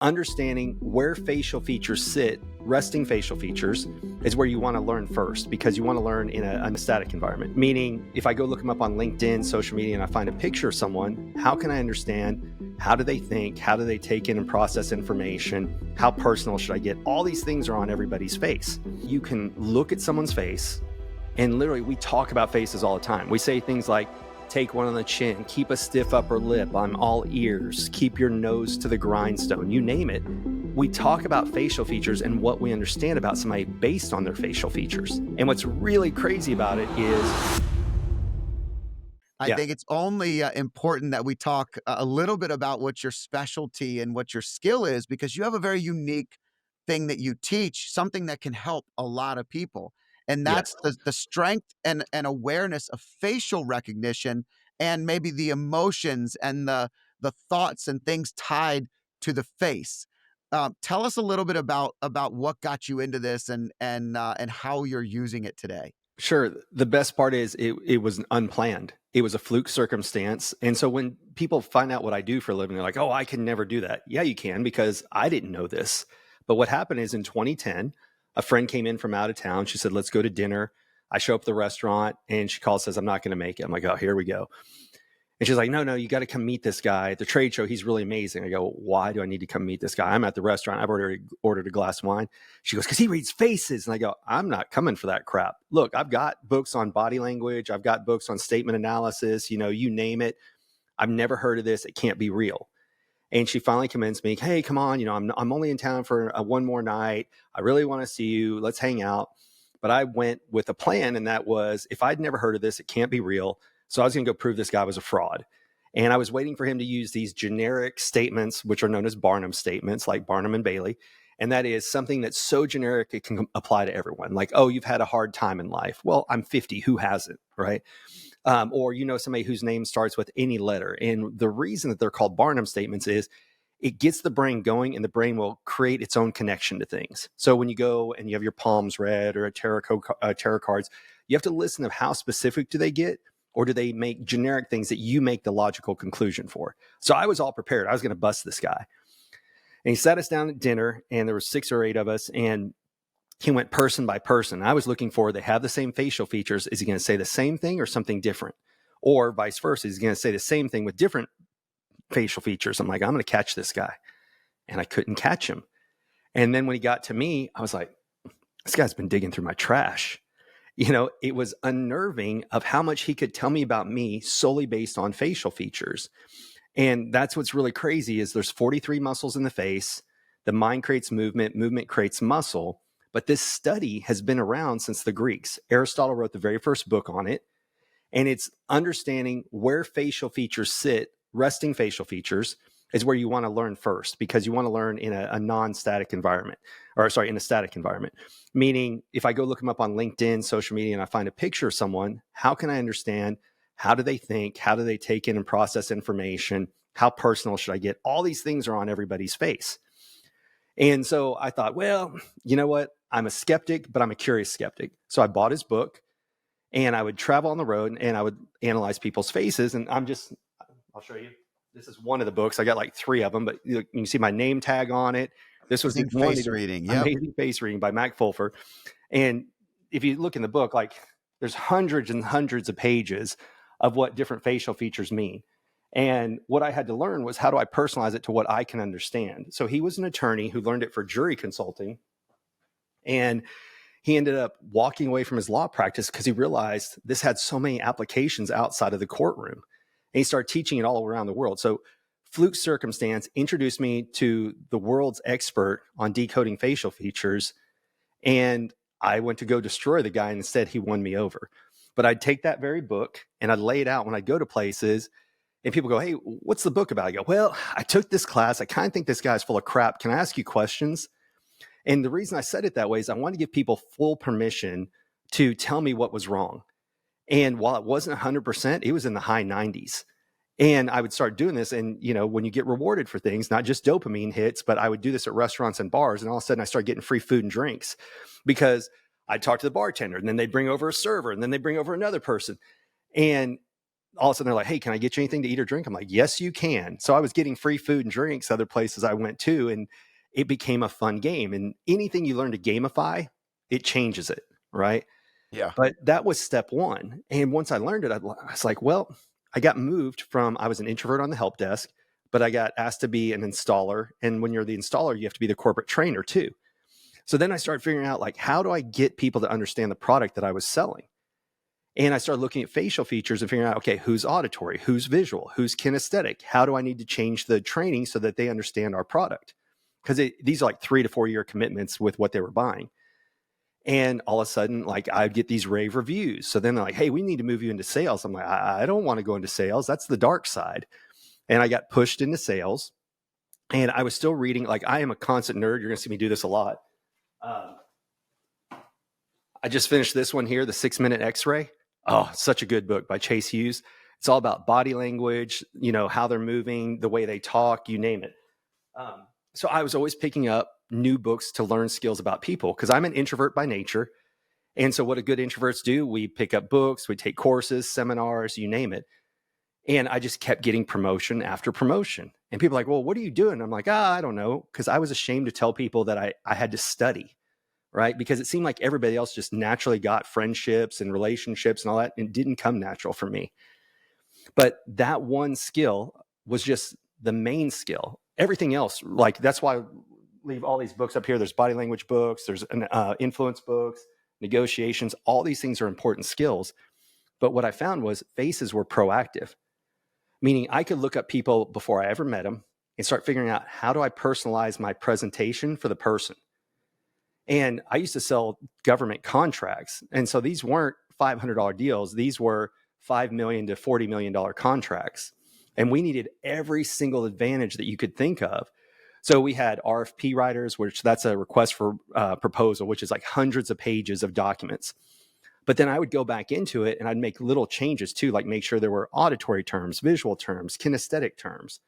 understanding where facial features sit, resting facial features, is where you want to learn first, because you want to learn in a static environment. Meaning, if I go look them up on LinkedIn, social media, and I find a picture of someone, how can I understand? How do they think? How do they take in and process information? How personal should I get? All these things are on everybody's face. You can look at someone's face, and literally we talk about faces all the time. We say things like, take one on the chin, keep a stiff upper lip, I'm all ears, keep your nose to the grindstone, you name it. We talk about facial features and what we understand about somebody based on their facial features. And what's really crazy about it is... I think it's only important that we talk a little bit about what your specialty and what your skill is, because you have a very unique thing that you teach, something that can help a lot of people. And that's the strength and awareness of facial recognition, and maybe the emotions and the thoughts and things tied to the face. Tell us a little bit about what got you into this and how you're using it today. Sure. The best part is it was unplanned. It was a fluke circumstance. And so when people find out what I do for a living, they're like, oh, I can never do that. Yeah, you can, because I didn't know this. But what happened is in 2010, a friend came in from out of town. She said, let's go to dinner. I show up at the restaurant and she calls, says, I'm not going to make it. I'm like, oh, here we go. And she's like, no, you got to come meet this guy at the trade show. He's really amazing. I go, why do I need to come meet this guy? I'm at the restaurant. I've already ordered a glass of wine. She goes, because he reads faces. And I go, I'm not coming for that crap. Look, I've got books on body language. I've got books on statement analysis. You name it. I've never heard of this. It can't be real. And she finally convinced me, hey, come on, I'm only in town for one more night. I really want to see you. Let's hang out. But I went with a plan, and that was, if I'd never heard of this, it can't be real. So I was going to go prove this guy was a fraud. And I was waiting for him to use these generic statements, which are known as Barnum statements, like Barnum and Bailey. And that is something that's so generic, it can apply to everyone. Like, oh, you've had a hard time in life. Well, I'm 50. Who hasn't, right? Or somebody whose name starts with any letter. And the reason that they're called Barnum statements is it gets the brain going, and the brain will create its own connection to things. So when you go and you have your palms read or a tarot cards, you have to listen to how specific do they get, or do they make generic things that you make the logical conclusion for? So I was all prepared. I was going to bust this guy. And he sat us down at dinner, and there were 6 or 8 of us, and he went person by person. I was looking for, they have the same facial features. Is he going to say the same thing or something different? Or vice versa, is he going to say the same thing with different facial features? I'm like, I'm going to catch this guy. And I couldn't catch him. And then when he got to me, I was like, this guy's been digging through my trash. It was unnerving of how much he could tell me about me solely based on facial features. And that's what's really crazy is there's 43 muscles in the face. The mind creates movement, movement creates muscle. But this study has been around since the Greeks. Aristotle wrote the very first book on it. And it's understanding where facial features sit, resting facial features, is where you want to learn first, because you want to learn in a non-static environment, in a static environment. Meaning, if I go look them up on LinkedIn, social media, and I find a picture of someone, how can I understand? How do they think? How do they take in and process information? How personal should I get? All these things are on everybody's face. And so I thought, well, you know what? I'm a skeptic, but I'm a curious skeptic. So I bought his book, and I would travel on the road and I would analyze people's faces. And I'll show you. This is one of the books. I got like 3 of them, but you can see my name tag on it. This was face reading. Yep. Amazing Face Reading by Mac Fulfer. And if you look in the book, like there's hundreds and hundreds of pages of what different facial features mean. And what I had to learn was, how do I personalize it to what I can understand? So he was an attorney who learned it for jury consulting. And he ended up walking away from his law practice because he realized this had so many applications outside of the courtroom. And he started teaching it all around the world. So fluke circumstance introduced me to the world's expert on decoding facial features. And I went to go destroy the guy, and instead he won me over. But I'd take that very book and I'd lay it out when I'd go to places, and people go, hey, what's the book about? I go, well, I took this class. I kind of think this guy's full of crap. Can I ask you questions? And the reason I said it that way is I wanted to give people full permission to tell me what was wrong. And while it wasn't 100%, it was in the high 90s. And I would start doing this. And, when you get rewarded for things, not just dopamine hits, but I would do this at restaurants and bars. And all of a sudden I started getting free food and drinks because I'd talk to the bartender, and then they'd bring over a server, and then they'd bring over another person. And all of a sudden they're like, hey, can I get you anything to eat or drink? I'm like, yes, you can. So I was getting free food and drinks other places I went to, and it became a fun game. And anything you learn to gamify, it changes it, right? Yeah. But that was step one. And once I learned it, I was like, well, I got moved from, I was an introvert on the help desk, but I got asked to be an installer. And when you're the installer, you have to be the corporate trainer too. So then I started figuring out, like, how do I get people to understand the product that I was selling? And I started looking at facial features and figuring out, okay, who's auditory, who's visual, who's kinesthetic? How do I need to change the training so that they understand our product? Because these are like 3 to 4 year commitments with what they were buying. And all of a sudden, like, I'd get these rave reviews. So then they're like, hey, we need to move you into sales. I'm like, I don't want to go into sales. That's the dark side. And I got pushed into sales. And I was still reading, like, I am a constant nerd. You're going to see me do this a lot. I just finished this one here, The 6-Minute X-Ray. Oh, such a good book by Chase Hughes. It's all about body language, how they're moving, the way they talk, you name it. So I was always picking up new books to learn skills about people because I'm an introvert by nature. And so what do good introverts do? We pick up books, we take courses, seminars, you name it. And I just kept getting promotion after promotion. And people are like, well, what are you doing? I'm like, I don't know. Because I was ashamed to tell people that I had to study, right? Because it seemed like everybody else just naturally got friendships and relationships and all that. And it didn't come natural for me. But that one skill was just the main skill. Everything else, like, that's why I leave all these books up here. There's body language books, there's influence books, negotiations. All these things are important skills. But what I found was faces were proactive, meaning I could look up people before I ever met them and start figuring out, how do I personalize my presentation for the person? And I used to sell government contracts. And so these weren't $500 deals. These were $5 million to $40 million contracts. And we needed every single advantage that you could think of. So we had RFP writers, which that's a request for proposal, which is like hundreds of pages of documents. But then I would go back into it and I'd make little changes too, like make sure there were auditory terms, visual terms, kinesthetic terms.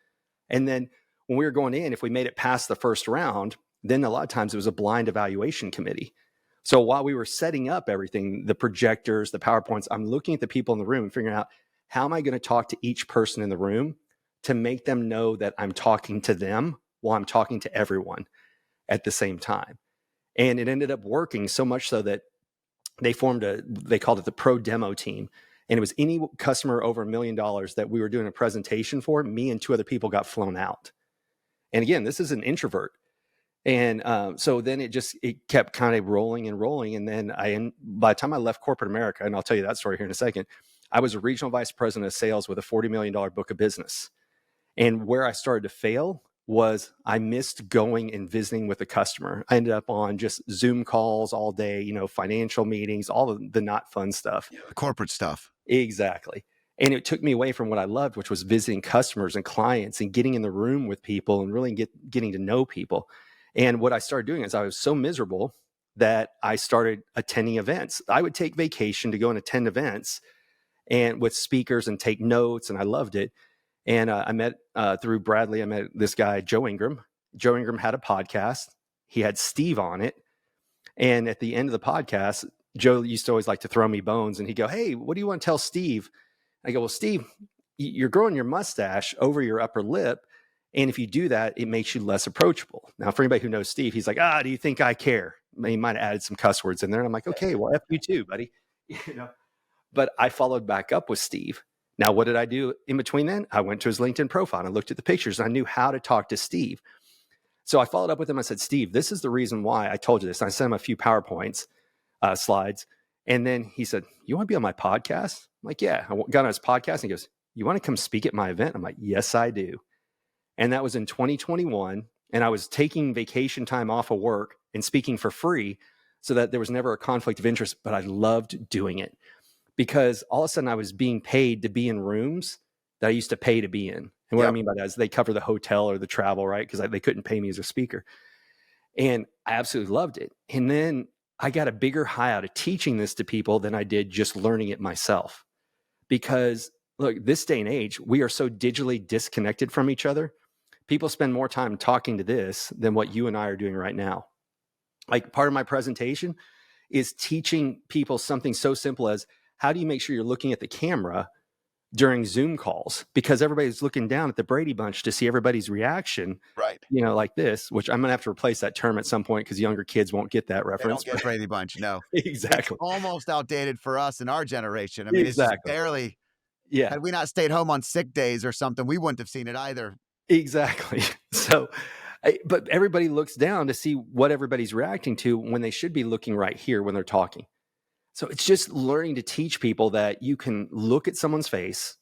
And then when we were going in, if we made it past the first round, then a lot of times it was a blind evaluation committee. So while we were setting up everything, the projectors, the PowerPoints, I'm looking at the people in the room and figuring out, how am I going to talk to each person in the room to make them know that I'm talking to them while I'm talking to everyone at the same time. And it ended up working so much so that they called it the pro demo team. And it was any customer over $1 million that we were doing a presentation for, me and 2 other people got flown out. And again, this is an introvert. And so then it kept kind of rolling and rolling. And then by the time I left corporate America, and I'll tell you that story here in a second, I was a regional vice president of sales with a $40 million book of business. And where I started to fail was I missed going and visiting with the customer. I ended up on just Zoom calls all day, financial meetings, all of the not fun stuff. The corporate stuff. Exactly. And it took me away from what I loved, which was visiting customers and clients and getting in the room with people and really getting to know people. And what I started doing is I was so miserable that I started attending events. I would take vacation to go and attend events and with speakers and take notes. And I loved it. And I met through Bradley, I met this guy, Joe Ingram. Joe Ingram had a podcast. He had Steve on it. And at the end of the podcast, Joe used to always like to throw me bones. And he'd go, hey, what do you want to tell Steve? I go, well, Steve, you're growing your mustache over your upper lip. And if you do that, it makes you less approachable. Now, for anybody who knows Steve, he's like, do you think I care? He might have added some cuss words in there. And I'm like, okay, well, F you too, buddy. But I followed back up with Steve. Now, what did I do in between then? I went to his LinkedIn profile and I looked at the pictures and I knew how to talk to Steve. So I followed up with him. I said, Steve, this is the reason why I told you this. And I sent him a few PowerPoints slides. And then he said, you want to be on my podcast? I'm like, yeah. I got on his podcast and he goes, you want to come speak at my event? I'm like, yes, I do. And that was in 2021. And I was taking vacation time off of work and speaking for free so that there was never a conflict of interest, but I loved doing it. Because all of a sudden I was being paid to be in rooms that I used to pay to be in. And what I mean by that is they cover the hotel or the travel, right? Because they couldn't pay me as a speaker. And I absolutely loved it. And then I got a bigger high out of teaching this to people than I did just learning it myself. Because look, this day and age, we are so digitally disconnected from each other. People spend more time talking to this than what you and I are doing right now. Like, part of my presentation is teaching people something so simple as, how do you make sure you're looking at the camera during Zoom calls because everybody's looking down at the Brady Bunch to see everybody's reaction, Right. like this, which I'm going to have to replace that term at some point because younger kids won't get that They reference. don't get Brady Bunch, no. It's Exactly. almost outdated for us in our generation. I mean, it's just Exactly. barely Yeah, had we not stayed home on sick days or something, we wouldn't have seen it either. exactly. So, but everybody looks down to see what everybody's reacting to when they should be looking right here when they're talking. So it's just learning to teach people that you can look at someone's face,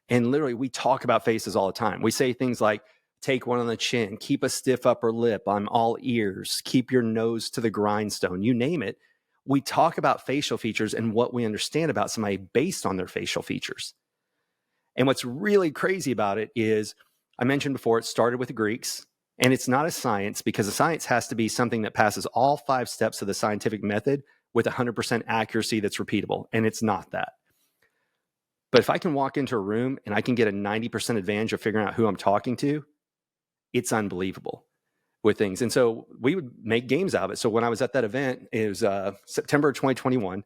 and literally we talk about faces all the time. We say things like, take one on the chin, keep a stiff upper lip, I'm all ears, keep your nose to the grindstone, you name it. We talk about facial features and what we understand about somebody based on their facial features. And what's really crazy about it is, I mentioned before, it started with the Greeks, and it's not a science because a science has to be something that passes all 5 steps of the scientific method with 100% accuracy that's repeatable. And it's not that. But if I can walk into a room and I can get a 90% advantage of figuring out who I'm talking to, it's unbelievable with things. And so we would make games out of it. So when I was at that event, it was September 2021,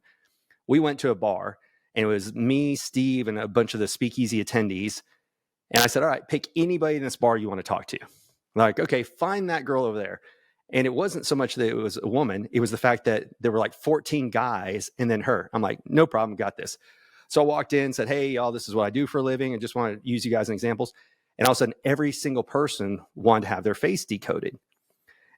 we went to a bar, and it was me, Steve, and a bunch of the speakeasy attendees. And I said, all right, pick anybody in this bar you want to talk to. Like, okay, find that girl over there. And it wasn't so much that it was a woman. It was the fact that there were like 14 guys and then her. I'm like, no problem, got this. So I walked in, said, hey, y'all, this is what I do for a living. I just want to use you guys as examples. And all of a sudden, every single person wanted to have their face decoded.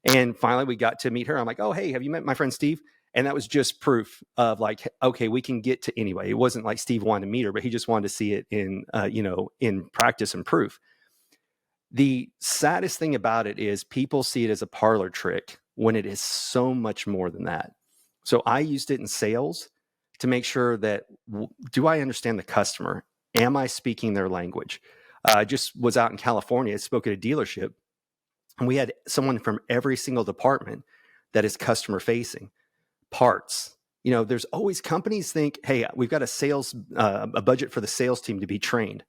And finally, we got to meet her. I'm like, oh, hey, have you met my friend Steve? And that was just proof of like, okay, we can get to anyway. It wasn't like Steve wanted to meet her, but he just wanted to see it in practice and proof. The saddest thing about it is people see it as a parlor trick when it is so much more than that. So I used it in sales to make sure that, do I understand the customer? Am I speaking their language? I just was out in California. I spoke at a dealership, and we had someone from every single department that is customer facing. Parts. There's always companies think, hey, we've got a budget for the sales team to be trained.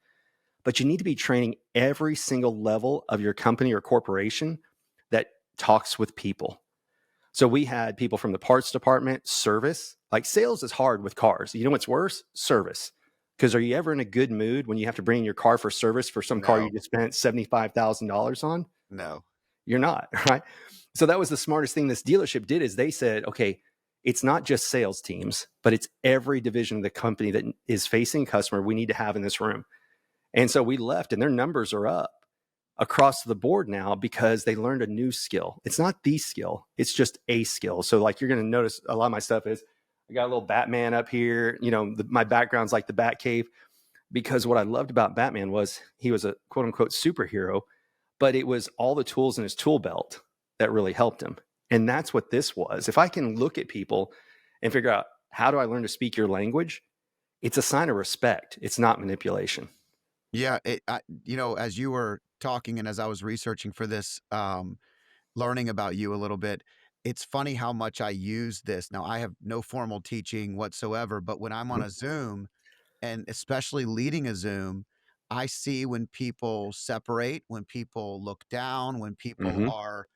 But you need to be training every single level of your company or corporation that talks with people. So we had people from the parts department, service. Like, sales is hard with cars. You know what's worse? Service. Because are you ever in a good mood when you have to bring in your car for service for some car you just spent $75,000 on? No. You're not, right? So that was the smartest thing this dealership did, is they said, okay, it's not just sales teams, but it's every division of the company that is facing a customer we need to have in this room. And so we left, and their numbers are up across the board now because they learned a new skill. It's not the skill, it's just a skill. So like, you're going to notice a lot of my stuff is, I got a little Batman up here. My background's like the Batcave, because what I loved about Batman was he was a quote unquote superhero, but it was all the tools in his tool belt that really helped him. And that's what this was. If I can look at people and figure out, how do I learn to speak your language? It's a sign of respect. It's not manipulation. Yeah, as you were talking and as I was researching for this, learning about you a little bit, it's funny how much I use this. Now, I have no formal teaching whatsoever, but when I'm on a Zoom, and especially leading a Zoom, I see when people separate, when people look down, when people Mm-hmm. are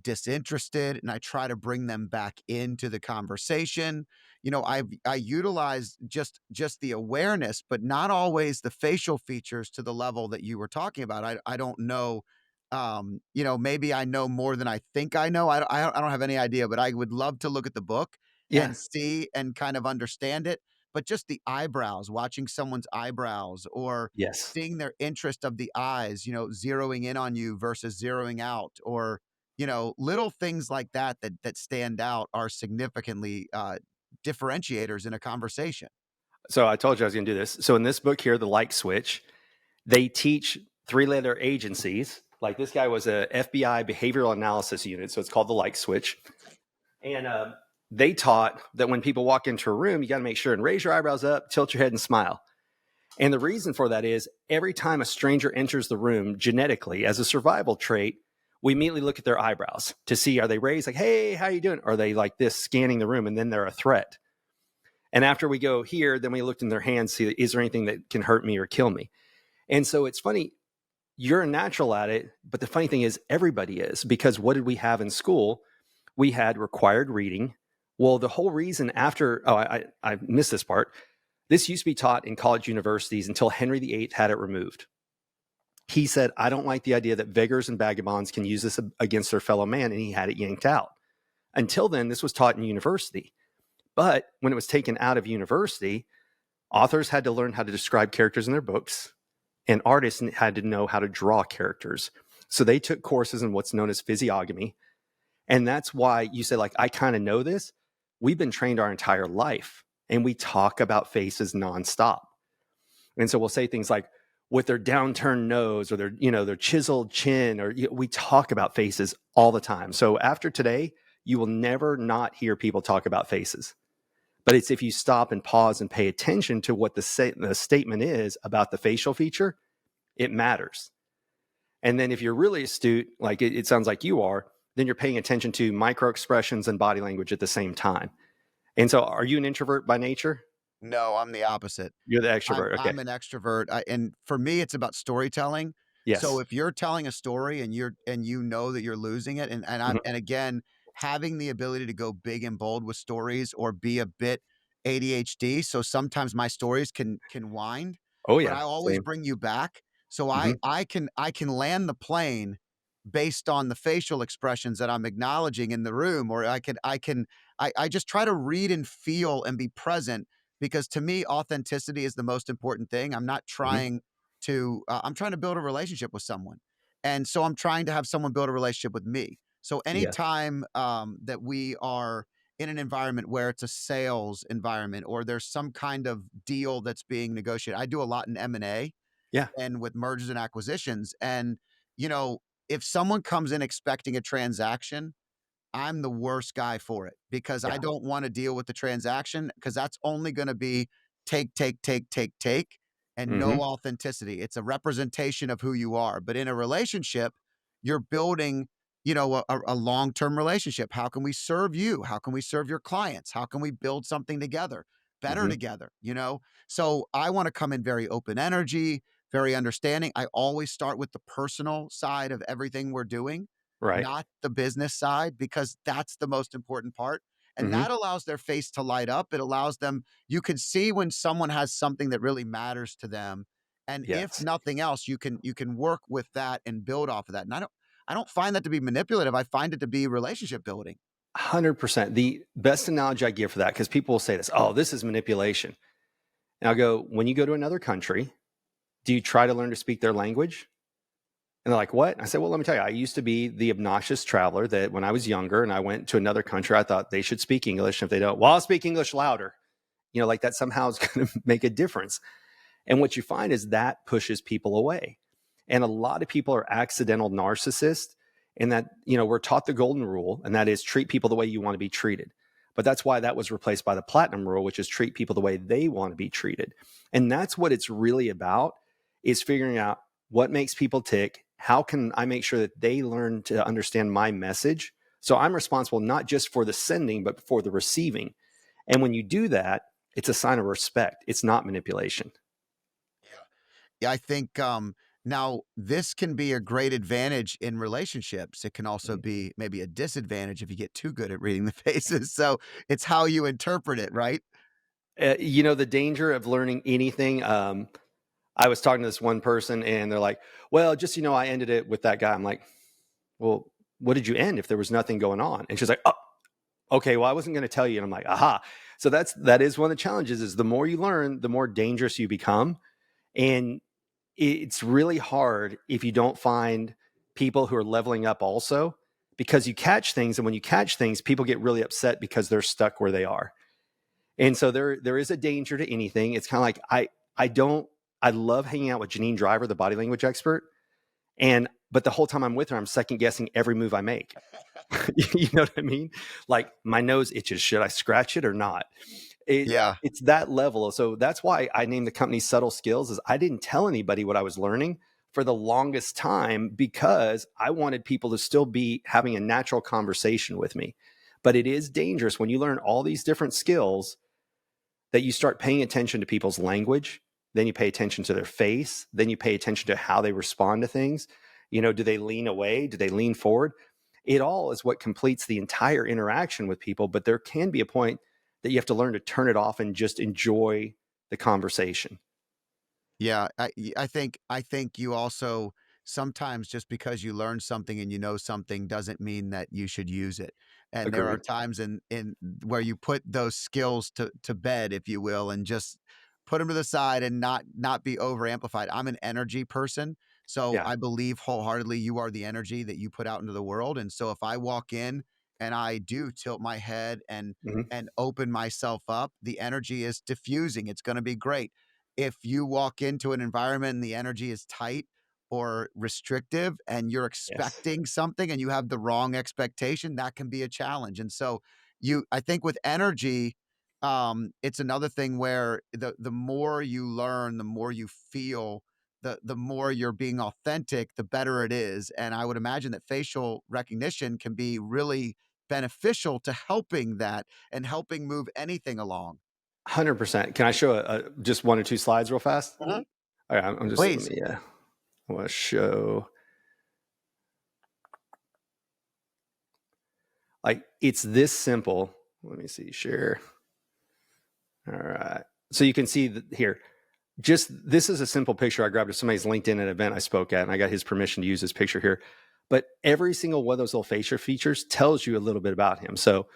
disinterested, and I try to bring them back into the conversation. I utilize just the awareness, but not always the facial features to the level that you were talking about. I don't know. Maybe I know more than I think I know. I don't have any idea, but I would love to look at the book Yeah. and see and kind of understand it. But just the eyebrows, watching someone's eyebrows, or Yes. seeing their interest of the eyes, zeroing in on you versus zeroing out, or little things like that stand out are significantly differentiators in a conversation. So I told you I was going to do this. So in this book here, The Like Switch, they teach 3-letter agencies. Like, this guy was a FBI behavioral analysis unit, so it's called The Like Switch. And they taught that when people walk into a room, you got to make sure and raise your eyebrows up, tilt your head, and smile. And the reason for that is, every time a stranger enters the room, genetically, as a survival trait, we immediately look at their eyebrows to see, are they raised like, hey, how you doing? Or are they like this, scanning the room, and then they're a threat? And after we go here, then we looked in their hands, see, is there anything that can hurt me or kill me? And so it's funny, you're a natural at it, but the funny thing is, everybody is, because what did we have in school? We had required reading. Well, the whole reason after, I missed this part. This used to be taught in college universities until Henry VIII had it removed. He said, I don't like the idea that beggars and vagabonds can use this against their fellow man, and he had it yanked out. Until then, this was taught in university. But when it was taken out of university, authors had to learn how to describe characters in their books, and artists had to know how to draw characters. So they took courses in what's known as physiognomy. And that's why you say, like, I kind of know this. We've been trained our entire life, and we talk about faces nonstop. And so we'll say things like, with their downturned nose or their chiseled chin, or we talk about faces all the time. So after today, you will never not hear people talk about faces. But it's if you stop and pause and pay attention to what the statement is about the facial feature, it matters. And then if you're really astute, like it sounds like you are, then you're paying attention to micro expressions and body language at the same time. And so are you an introvert by nature? No, I'm the opposite. You're the extrovert. Okay. I'm an extrovert, and for me, it's about storytelling. So Yes. if you're telling a story and you know that you're losing it, Mhm. and again, having the ability to go big and bold with stories or be a bit ADHD, so sometimes my stories can wind, Oh but yeah. I always Same. bring you back. So Hmm. I can land the plane based on the facial expressions that I'm acknowledging in the room, or I just try to read and feel and be present, because to me, authenticity is the most important thing. I'm not Hmm. trying to, I'm trying to build a relationship with someone. And so I'm trying to have someone build a relationship with me. So Yes. anytime that we are in an environment where it's a sales environment or there's some kind of deal that's being negotiated, I do a lot in M&A Yeah. and with mergers and acquisitions. And, you know, if someone comes in expecting a transaction, I'm the worst guy for it, because I Yeah. don't wanna deal with the transaction, because that's only gonna be take, take, take, take, take, and no Hmm. authenticity. It's a representation of who you are. But in a relationship, you're building, a long-term relationship. How can we serve you? How can we serve your clients? How can we build something together, better Hmm. together, you know? So I wanna come in very open energy, very understanding. I always start with the personal side of everything we're doing, Right. not the business side, because that's the most important part. And Hmm. that allows their face to light up. It allows them, you can see when someone has something that really matters to them. And if Yes. nothing else, you can work with that and build off of that. And I don't find that to be manipulative. I find it to be relationship building. 100%. The best analogy I give for that, because people will say this, oh, this is manipulation. And I'll go, when you go to another country, do you try to learn to speak their language? And they're like, what? I said, well, let me tell you, I used to be the obnoxious traveler that when I was younger and I went to another country, I thought they should speak English. And if they don't, well, I'll speak English louder. Like that somehow is going to make a difference. And what you find is that pushes people away. And a lot of people are accidental narcissists in that, we're taught the golden rule, and that is treat people the way you want to be treated. But that's why that was replaced by the platinum rule, which is treat people the way they want to be treated. And that's what it's really about, is figuring out what makes people tick. How can I make sure that they learn to understand my message? So I'm responsible not just for the sending, but for the receiving. And when you do that, it's a sign of respect. It's not manipulation. Yeah, I think now this can be a great advantage in relationships. It can also be maybe a disadvantage if you get too good at reading the faces. So it's how you interpret it, right? The danger of learning anything. I was talking to this one person and they're like, well, just, I ended it with that guy. I'm like, well, what did you end if there was nothing going on? And she's like, oh, okay, well, I wasn't going to tell you. And I'm like, aha. So that is one of the challenges, is the more you learn, the more dangerous you become. And it's really hard if you don't find people who are leveling up also, because you catch things. And when you catch things, people get really upset because they're stuck where they are. And so there is a danger to anything. It's kind of like I love hanging out with Janine Driver, the body language expert. But the whole time I'm with her, I'm second guessing every move I make. You know what I mean? Like my nose itches. Should I scratch it or not? Yeah. It's that level. So that's why I named the company Subtle Skills, is I didn't tell anybody what I was learning for the longest time, because I wanted people to still be having a natural conversation with me. But it is dangerous when you learn all these different skills, that you start paying attention to people's language, then you pay attention to their face, then you pay attention to how they respond to things. Do they lean away? Do they lean forward? It all is what completes the entire interaction with people. But there can be a point that you have to learn to turn it off and just enjoy the conversation. Yeah, I think you also sometimes just because you learn something and you know something doesn't mean that you should use it. And there are Agreed. times in where you put those skills to bed, if you will, and just put them to the side and not be over amplified. I'm an energy person, so Yeah. I believe wholeheartedly you are the energy that you put out into the world. And so if I walk in and I do tilt my head Mhm. and open myself up, the energy is diffusing. It's going to be great. If you walk into an environment and the energy is tight or restrictive and you're Yes. expecting something and you have the wrong expectation, that can be a challenge. And so I think with energy, it's another thing where the more you learn, the more you feel, the more you're being authentic, the better it is. And I would imagine that facial recognition can be really beneficial to helping that and helping move anything along. 100%. Can I show just one or two slides real fast? Mhm. All right, I'm just let Please. me. I want to show like it's this simple. Let me see. Share. All right. So you can see here. Just this is a simple picture I grabbed of somebody's LinkedIn at an event I spoke at, and I got his permission to use this picture here. But every single one of those little facial features tells you a little bit about him. So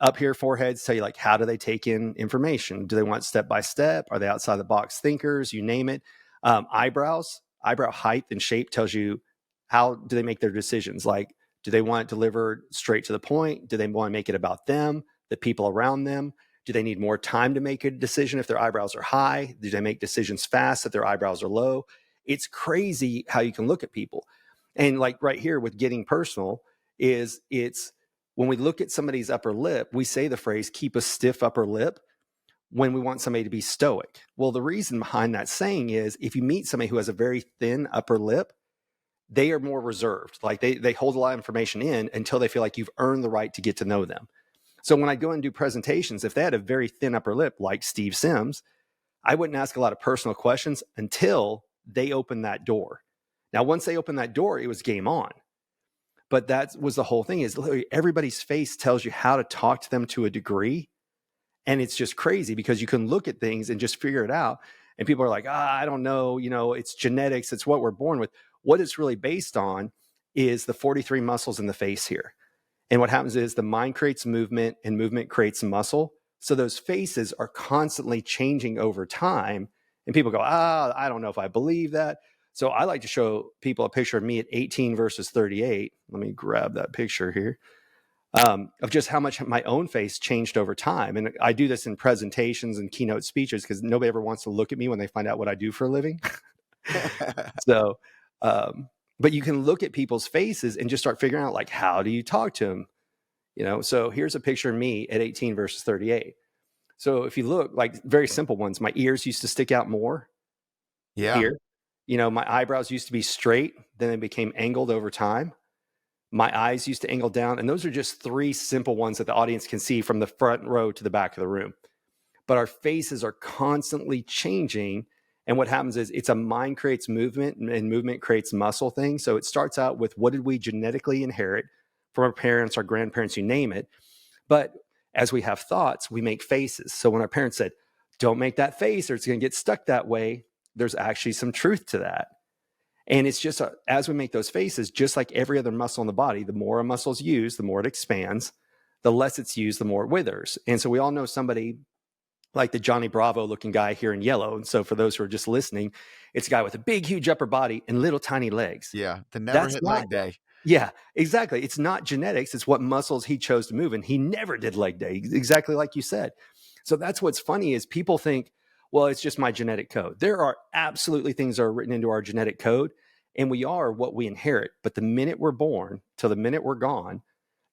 up here, foreheads tell you like how do they take in information? Do they want step by step? Are they outside the box thinkers? You name it. Eyebrows, eyebrow height and shape tells you how do they make their decisions. Like, do they want it delivered straight to the point? Do they want to make it about them, the people around them? Do they need more time to make a decision if their eyebrows are high? Do they make decisions fast if their eyebrows are low? It's crazy how you can look at people. And like right here with getting personal, is it's when we look at somebody's upper lip, we say the phrase, keep a stiff upper lip when we want somebody to be stoic. Well, the reason behind that saying is if you meet somebody who has a very thin upper lip, they are more reserved. Like they hold a lot of information in until they feel like you've earned the right to get to know them. So when I go and do presentations, if they had a very thin upper lip, like Steve Sims, I wouldn't ask a lot of personal questions until they opened that door. Now, once they opened that door, it was game on. But that was the whole thing is literally everybody's face tells you how to talk to them to a degree. And it's just crazy because you can look at things and just figure it out. And people are like, I don't know, it's genetics, it's what we're born with. What it's really based on is the 43 muscles in the face here. And what happens is the mind creates movement and movement creates muscle. So those faces are constantly changing over time. And people go, I don't know if I believe that. So I like to show people a picture of me at 18 versus 38. Let me grab that picture here of just how much my own face changed over time. And I do this in presentations and keynote speeches because nobody ever wants to look at me when they find out what I do for a living. So, um, but you can look at people's faces and just start figuring out like, how do you talk to them? So here's a picture of me at 18 versus 38. So if you look like very simple ones, my ears used to stick out more Yeah. here. My eyebrows used to be straight, then they became angled over time. My eyes used to angle down. And those are just three simple ones that the audience can see from the front row to the back of the room. But our faces are constantly changing. And what happens is it's a mind creates movement and movement creates muscle thing. So it starts out with what did we genetically inherit from our parents, our grandparents, you name it. But as we have thoughts, we make faces. So when our parents said, don't make that face or it's going to get stuck that way, there's actually some truth to that. And it's just as we make those faces, just like every other muscle in the body, the more a muscle is used, the more it expands. The less it's used, the more it withers. And so we all know somebody like the Johnny Bravo looking guy here in yellow. And so for those who are just listening, it's a guy with a big, huge upper body and little tiny legs. Yeah, the never That's hit not, leg day. yeah, exactly. It's not genetics. It's what muscles he chose to move. And he never did leg day, exactly like you said. So that's what's funny is people think, well, it's just my genetic code. There are absolutely things that are written into our genetic code, and we are what we inherit. But the minute we're born till the minute we're gone,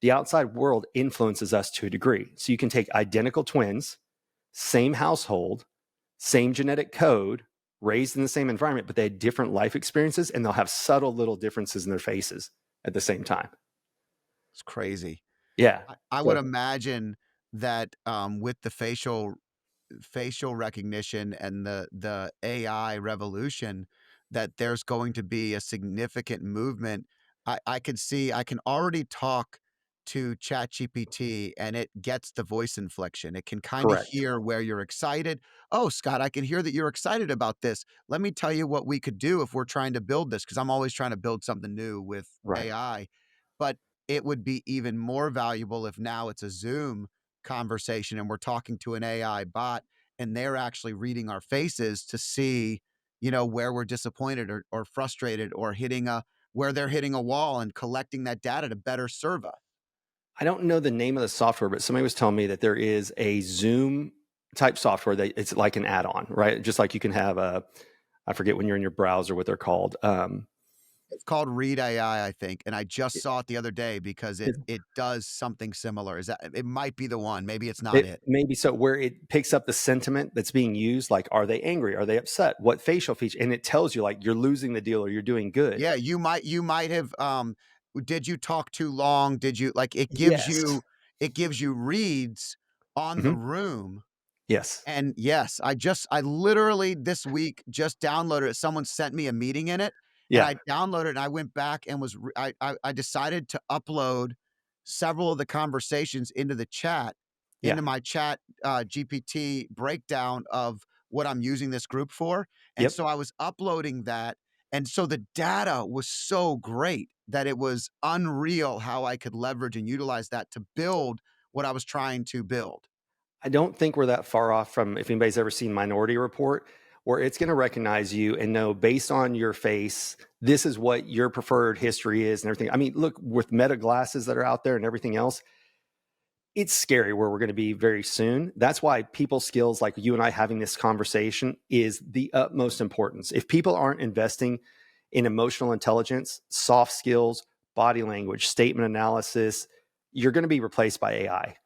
the outside world influences us to a degree. So you can take identical twins, same household, same genetic code, raised in the same environment, but they had different life experiences, and they'll have subtle little differences in their faces at the same time. It's crazy. Yeah. I would So imagine that, with the facial recognition and the AI revolution, that there's going to be a significant movement. I can already talk to ChatGPT and it gets the voice inflection. It can kind of Correct. hear where you're excited. Oh, Scott, I can hear that you're excited about this. Let me tell you what we could do if we're trying to build this, because I'm always trying to build something new with Right. AI. But it would be even more valuable if now it's a Zoom conversation and we're talking to an AI bot and they're actually reading our faces to see, where we're disappointed or frustrated or where they're hitting a wall and collecting that data to better serve us. I don't know the name of the software, but somebody was telling me that there is a Zoom type software that it's like an add-on, right? Just like you can have I forget when you're in your browser what they're called. It's called Read AI, I think, and I just It, saw it the other day because it it, it does something similar. Is that it might be the one, maybe it's not it it. maybe so where it picks up the sentiment that's being used, like are they angry, are they upset, what facial feature, and it tells you like you're losing the deal or you're doing good. Yeah, you might have, did you talk too long? Did you like, Yes. it gives you reads on the Hmm. room. Yes. And yes, I literally this week just downloaded it. Someone sent me a meeting in it, and Yeah. I downloaded it, and I went back and was re I decided to upload several of the conversations into the chat, Yeah. into my chat, GPT breakdown of what I'm using this group for, and Yep. so I was uploading that, and so the data was so great that it was unreal how I could leverage and utilize that to build what I was trying to build. I don't think we're that far off from if anybody's ever seen Minority Report, where it's going to recognize you and know based on your face, this is what your preferred history is and everything. I mean, look, with meta glasses that are out there and everything else, it's scary where we're going to be very soon. That's why people skills like you and I having this conversation is the utmost importance. If people aren't investing in emotional intelligence, soft skills, body language, statement analysis, you're going to be replaced by AI.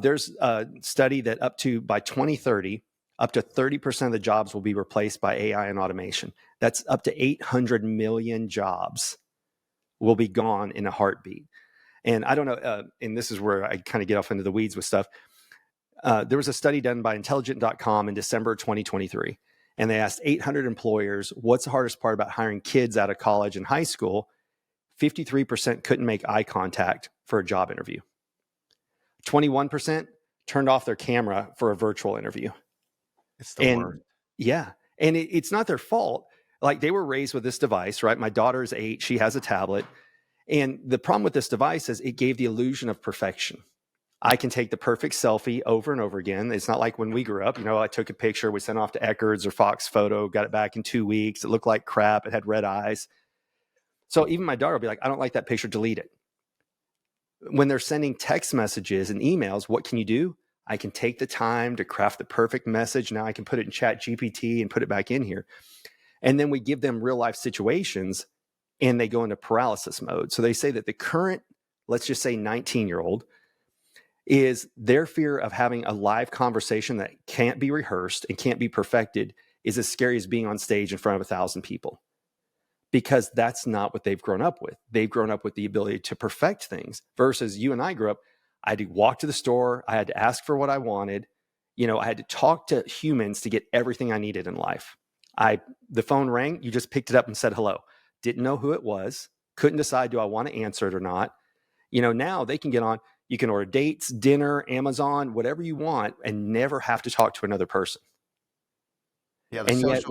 There's a study that up to by 2030, up to 30% of the jobs will be replaced by AI and automation. That's up to 800 million jobs will be gone in a heartbeat. And I don't know, and this is where I kind of get off into the weeds with stuff. There was a study done by intelligent.com in December 2023, and they asked 800 employers, what's the hardest part about hiring kids out of college and high school? 53% couldn't make eye contact for a job interview. 21% turned off their camera for a virtual interview. It's the worst. And yeah, and it's not their fault. Like they were raised with this device, right? My daughter is 8, she has a tablet. And the problem with this device is it gave the illusion of perfection. I can take the perfect selfie over and over again. It's not like when we grew up, I took a picture, we sent off to Eckerd's or Fox Photo, got it back in 2 weeks. It looked like crap. It had red eyes. So even my daughter will be like, I don't like that picture, delete it. When they're sending text messages and emails, what can you do? I can take the time to craft the perfect message. Now I can put it in Chat GPT and put it back in here. And then we give them real life situations and they go into paralysis mode. So they say that the current, let's just say 19-year-old, is their fear of having a live conversation that can't be rehearsed and can't be perfected is as scary as being on stage in front of 1,000 people, because that's not what they've grown up with. They've grown up with the ability to perfect things versus you and I grew up. I had to walk to the store. I had to ask for what I wanted. I had to talk to humans to get everything I needed in life. The phone rang. You just picked it up and said hello. Didn't know who it was. Couldn't decide, do I want to answer it or not? Now they can get on. You can order dates, dinner, Amazon, whatever you want, and never have to talk to another person. Yeah, And yet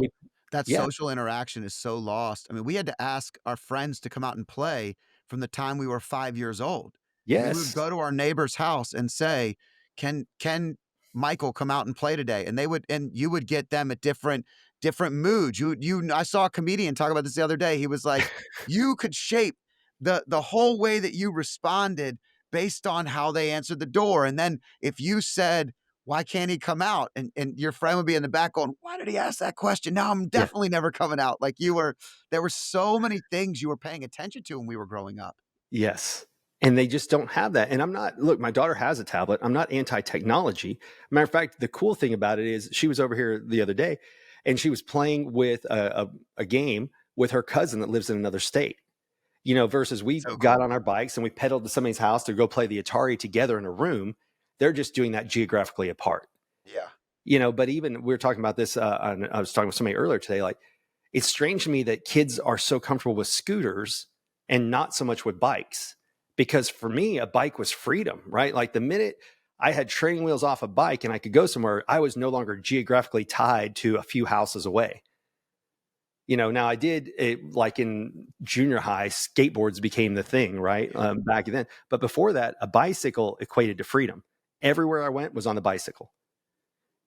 that yeah, social interaction is so lost. I mean, we had to ask our friends to come out and play from the time we were 5 years old. I mean, we would yes, go to our neighbor's house and say, "Can Michael come out and play today?" And you would get them at different moods. I saw a comedian talk about this the other day. He was like, "You could shape the whole way that you responded based on how they answered the door." And then if you said, "Why can't he come out?" And your friend would be in the back going, "Why did he ask that question? No, I'm yeah. definitely never coming out." There were so many things you were paying attention to when we were growing up. Yes. And they just don't have that. And look, my daughter has a tablet. I'm not anti technology. Matter of fact, the cool thing about it is she was over here the other day and she was playing with a game with her cousin that lives in another state, versus we So got cool. on our bikes and we pedaled to somebody's house to go play the Atari together in a room. They're just doing that geographically apart, Yeah. but even we were talking about this. I was talking with somebody earlier today, like, it's strange to me that kids are so comfortable with scooters and not so much with bikes, because for me, a bike was freedom, right? Like the minute I had training wheels off a bike and I could go somewhere, I was no longer geographically tied to a few houses away. Now I did it like in junior high, skateboards became the thing, right? Back then. But before that, a bicycle equated to freedom. Everywhere I went was on the bicycle.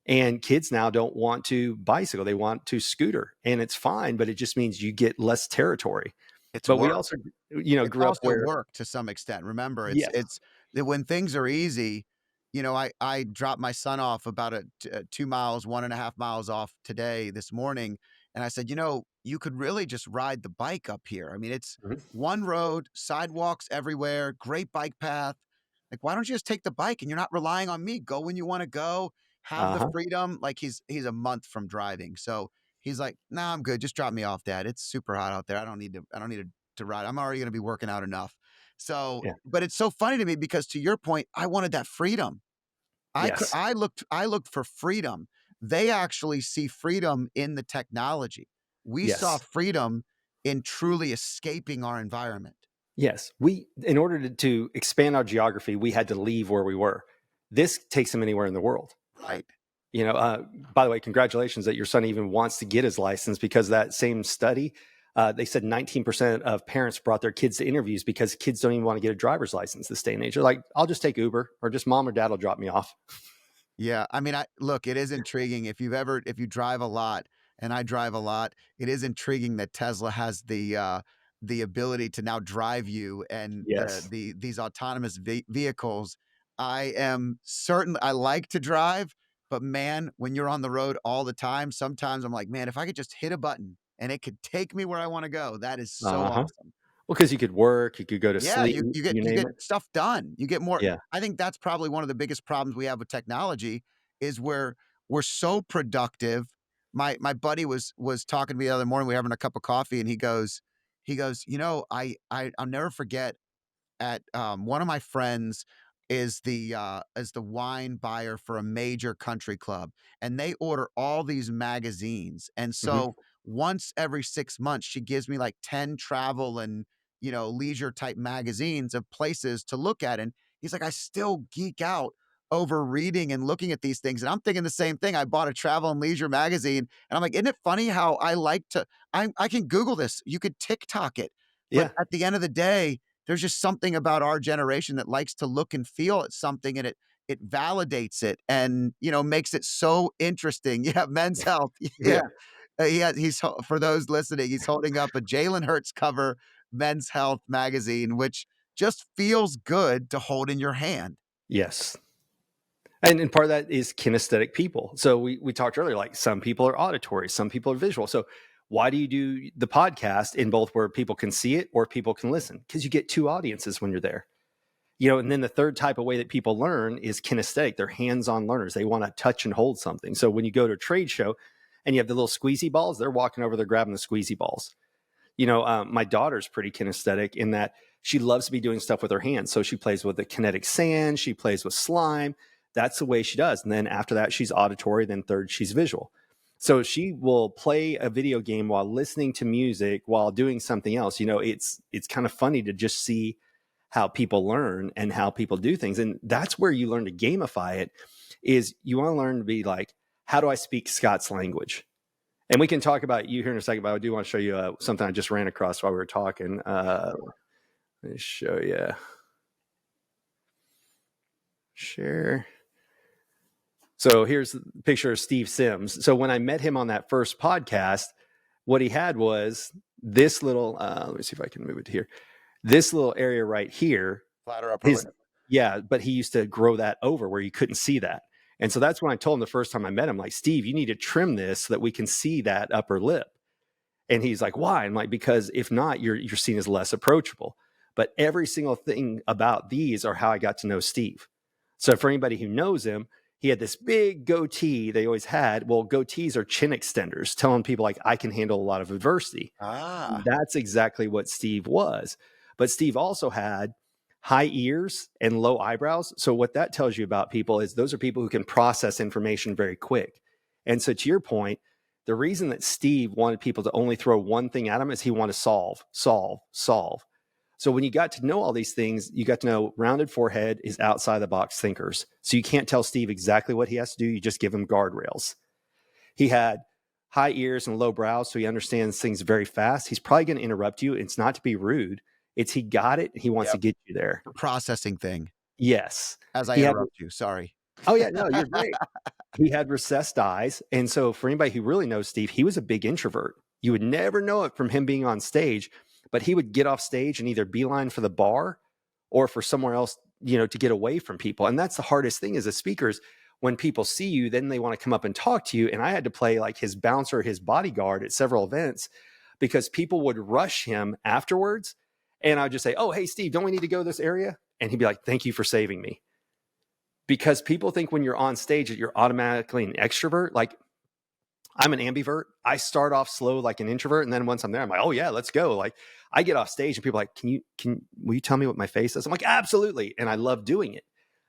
And kids now don't want to bicycle. They want to scooter, and it's fine, but it just means you get less territory. It's But we work. also, It's grew up also where, work to some extent. Remember, yes. it's that when things are easy, I dropped my son off about 2 miles, 1.5 miles off today, this morning, and I said, you could really just ride the bike up here. I mean, it's Mhm. one road, sidewalks everywhere, great bike path. Like, why don't you just take the bike and you're not relying on me? Go when you wanna go, have the Uh-huh. freedom. Like, he's a month from driving, so he's like, "Nah, I'm good. Just drop me off, Dad. It's super hot out there. I don't need to ride. I'm already gonna be working out enough." So, Yeah. but it's so funny to me because to your point, I wanted that freedom. Yes. I looked for freedom. They actually see freedom in the technology. We saw Yes. freedom in truly escaping our environment. Yes. In order to expand our geography, we had to leave where we were. This takes them anywhere in the world. Right. By the way, congratulations that your son even wants to get his license, because that same study, they said 19% of parents brought their kids to interviews because kids don't even want to get a driver's license this day and age. They're like, I'll just take Uber, or just mom or dad will drop me off. Yeah, I mean, I look, it is intriguing if you drive a lot, and I drive a lot, it is intriguing that Tesla has the ability to now drive you and Yes. these autonomous vehicles. I am certain I like to drive, but man, when you're on the road all the time, sometimes I'm like, man, if I could just hit a button and it could take me where I want to go, that is so Uh-huh. awesome. Well, because you could work, you could go to Yeah, sleep, you get you you name get it. stuff done. You get more. Yeah. I think that's probably one of the biggest problems we have with technology is we're so productive. My buddy was talking to me the other morning. We were having a cup of coffee, and he goes, I'll never forget at one of my friends is the wine buyer for a major country club, and they order all these magazines, and Hmm. so once every 6 months she gives me like 10 travel and leisure type magazines of places to look at. And he's like, I still geek out over reading and looking at these things, and I'm thinking the same thing. I bought a travel and leisure magazine, and I'm like, isn't it funny how I can Google this, you could TikTok it, but Yeah. at the end of the day there's just something about our generation that likes to look and feel at something, and it validates it and, makes it so interesting. Yeah, Men's Health. Yeah. Yeah. Yeah, for those listening, he's holding up a Jalen Hurts cover Men's Health magazine, which just feels good to hold in your hand. Yes. And part of that is kinesthetic people. So we talked earlier, like some people are auditory, some people are visual. So why do you do the podcast in both where people can see it or people can listen? Because you get two audiences when you're there. And then the third type of way that people learn is kinesthetic. They're hands-on learners. They want to touch and hold something. So when you go to a trade show and you have the little squeezy balls, they're walking over, they're grabbing the squeezy balls. My daughter's pretty kinesthetic in that she loves to be doing stuff with her hands. So she plays with the kinetic sand, she plays with slime. That's the way she does. And then after that, she's auditory. Then third, she's visual. So she will play a video game while listening to music while doing something else. It's kind of funny to just see how people learn and how people do things. And that's where you learn to gamify it, is you want to learn to be like, how do I speak Scott's language? And we can talk about you here in a second, but I do want to show you something I just ran across while we were talking. Let me show you. Share. So here's a picture of Steve Sims. So when I met him on that first podcast, what he had was this little, let me see if I can move it to here. This little area right here, Flatter upper his, lip. yeah, but he used to grow that over where you couldn't see that. And so that's when I told him the first time I met him, like, Steve, you need to trim this so that we can see that upper lip. And he's like, why? I'm like, because if not, you're seen as less approachable. But every single thing about these are how I got to know Steve. So for anybody who knows him, he had this big goatee they always had. Well, goatees are chin extenders, telling people like, I can handle a lot of adversity. Ah. That's exactly what Steve was. But Steve also had high ears and low eyebrows. So what that tells you about people is those are people who can process information very quick. And so to your point, the reason that Steve wanted people to only throw one thing at him is he wanted to solve, solve, solve. So when you got to know all these things, you got to know rounded forehead is outside the box thinkers. So you can't tell Steve exactly what he has to do. You just give him guardrails. He had high ears and low brows, so he understands things very fast. He's probably going to interrupt you. It's not to be rude. It's he got it. He wants to Yep. get you there. The processing thing Yes. as I He had, interrupt you. Sorry. oh yeah, no, you're great. He had recessed eyes. And so for anybody who really knows Steve, he was a big introvert. You would never know it from him being on stage, but he would get off stage and either beeline for the bar or for somewhere else, to get away from people. And that's the hardest thing as a speaker is when people see you, then they want to come up and talk to you. And I had to play like his bouncer, his bodyguard at several events because people would rush him afterwards. And I'd just say, oh, hey, Steve, don't we need to go this area? And he'd be like, thank you for saving me. Because people think when you're on stage that you're automatically an extrovert. Like I'm an ambivert. I start off slow like an introvert. And then once I'm there, I'm like, oh yeah, let's go. Like I get off stage and people are like, will you tell me what my face is? I'm like, absolutely. And I love doing it.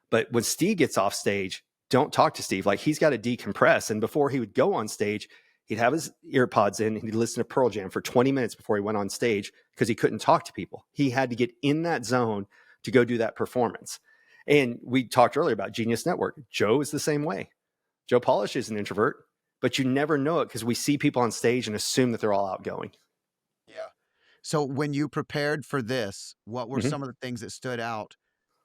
But when Steve gets off stage, don't talk to Steve. Like he's got to decompress. And before he would go on stage, he'd have his ear pods in and he'd listen to Pearl Jam for 20 minutes before he went on stage because he couldn't talk to people. He had to get in that zone to go do that performance. And we talked earlier about Genius Network. Joe is the same way. Joe Polish is an introvert, but you never know it because we see people on stage and assume that they're all outgoing. Yeah. So when you prepared for this, what were Mhm. some of the things that stood out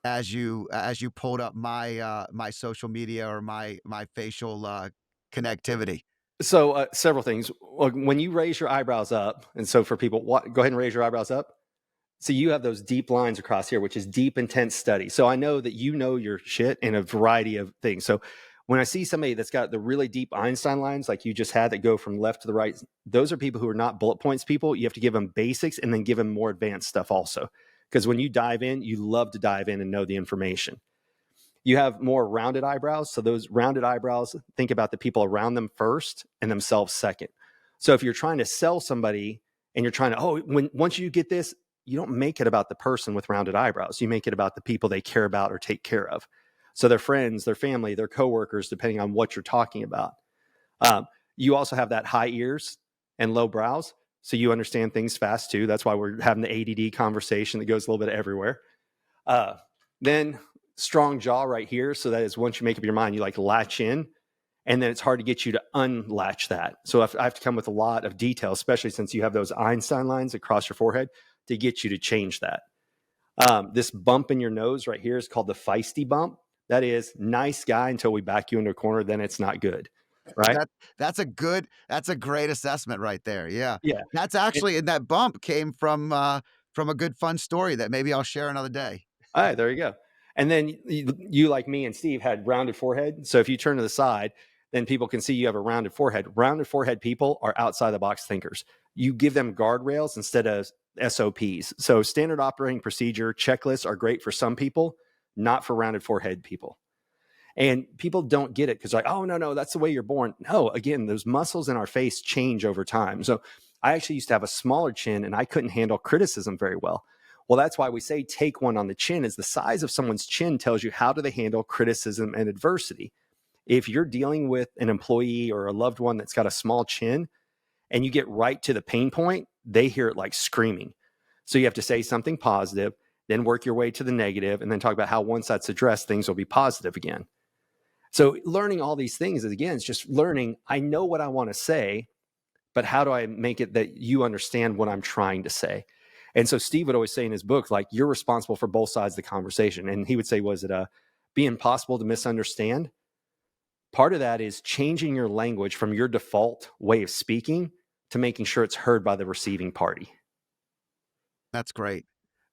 as you pulled up my social media or my facial connectivity? So several things. When you raise your eyebrows up, and so for people, go ahead and raise your eyebrows up. So you have those deep lines across here, which is deep, intense study. So I know that you know your shit in a variety of things. So when I see somebody that's got the really deep Einstein lines, like you just had that go from left to the right, those are people who are not bullet points people. You have to give them basics and then give them more advanced stuff also. Because when you dive in, you love to dive in and know the information. You have more rounded eyebrows. So those rounded eyebrows, think about the people around them first and themselves second. So if you're trying to sell somebody and you're trying to, once you get this, you don't make it about the person with rounded eyebrows. You make it about the people they care about or take care of. So their friends, their family, their coworkers, depending on what you're talking about. You also have that high ears and low brows. So you understand things fast too. That's why we're having the ADD conversation that goes a little bit everywhere. Then strong jaw right here. So that is once you make up your mind, you like latch in, and then it's hard to get you to unlatch that. So I have to come with a lot of detail, especially since you have those Einstein lines across your forehead to get you to change that. This bump in your nose right here is called the feisty bump. That is nice guy until we back you into a corner, then it's not good. Right. That that's a great assessment right there. Yeah. Yeah. That's And, actually and that bump came from a good fun story that maybe I'll share another day. all right, there you go. And then you, like me and Steve, had rounded forehead. So if you turn to the side, then people can see you have a rounded forehead. Rounded forehead people are outside the box thinkers. You give them guardrails instead of SOPs. So standard operating procedure checklists are great for some people, not for rounded forehead people. And people don't get it because like, oh, no, that's the way you're born. No, again, those muscles in our face change over time. So I actually used to have a smaller chin and I couldn't handle criticism very well. Well, that's why we say take one on the chin is the size of someone's chin tells you how do they handle criticism and adversity. If you're dealing with an employee or a loved one that's got a small chin and you get right to the pain point, they hear it like screaming. So you have to say something positive, then work your way to the negative, and then talk about how once that's addressed, things will be positive again. So learning all these things is again, it's just learning. I know what I want to say, but how do I make it that you understand what I'm trying to say? And so Steve would always say in his book, like, you're responsible for both sides of the conversation. And he would say, was it be impossible to misunderstand? Part of that is changing your language from your default way of speaking to making sure it's heard by the receiving party. That's great.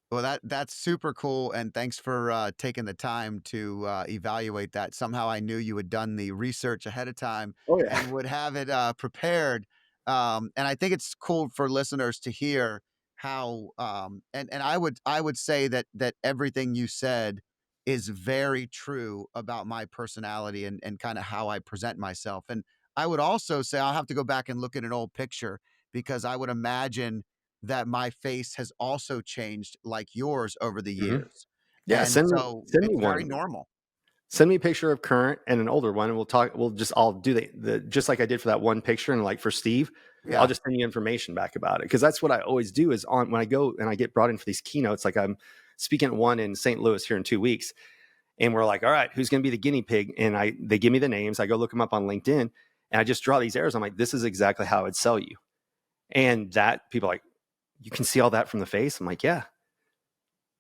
Well, that's super cool, and thanks for taking the time to evaluate that. Somehow, I knew you had done the research ahead of time Oh yeah. and would have it prepared. And I think it's cool for listeners to hear how. And I would say that everything you said is very true about my personality and kind of how I present myself. And I would also say I'll have to go back and look at an old picture because I would imagine that my face has also changed like yours over the Hmm. years. Yeah. And Send me so send me it's very one. normal. Send me a picture of current and an older one, and we'll talk. We'll just I'll do the just like I did for that one picture, and like for Steve, I'll Yeah. just send you information back about it because that's what I always do. Is on when I go and I get brought in for these keynotes, like I'm speaking at one in St. Louis here in 2 weeks, and we're like, all right, who's going to be the guinea pig? And they give me the names. I go look them up on LinkedIn, and I just draw these arrows. I'm like, this is exactly how I'd sell you, and that people are like, you can see all that from the face. I'm like, yeah,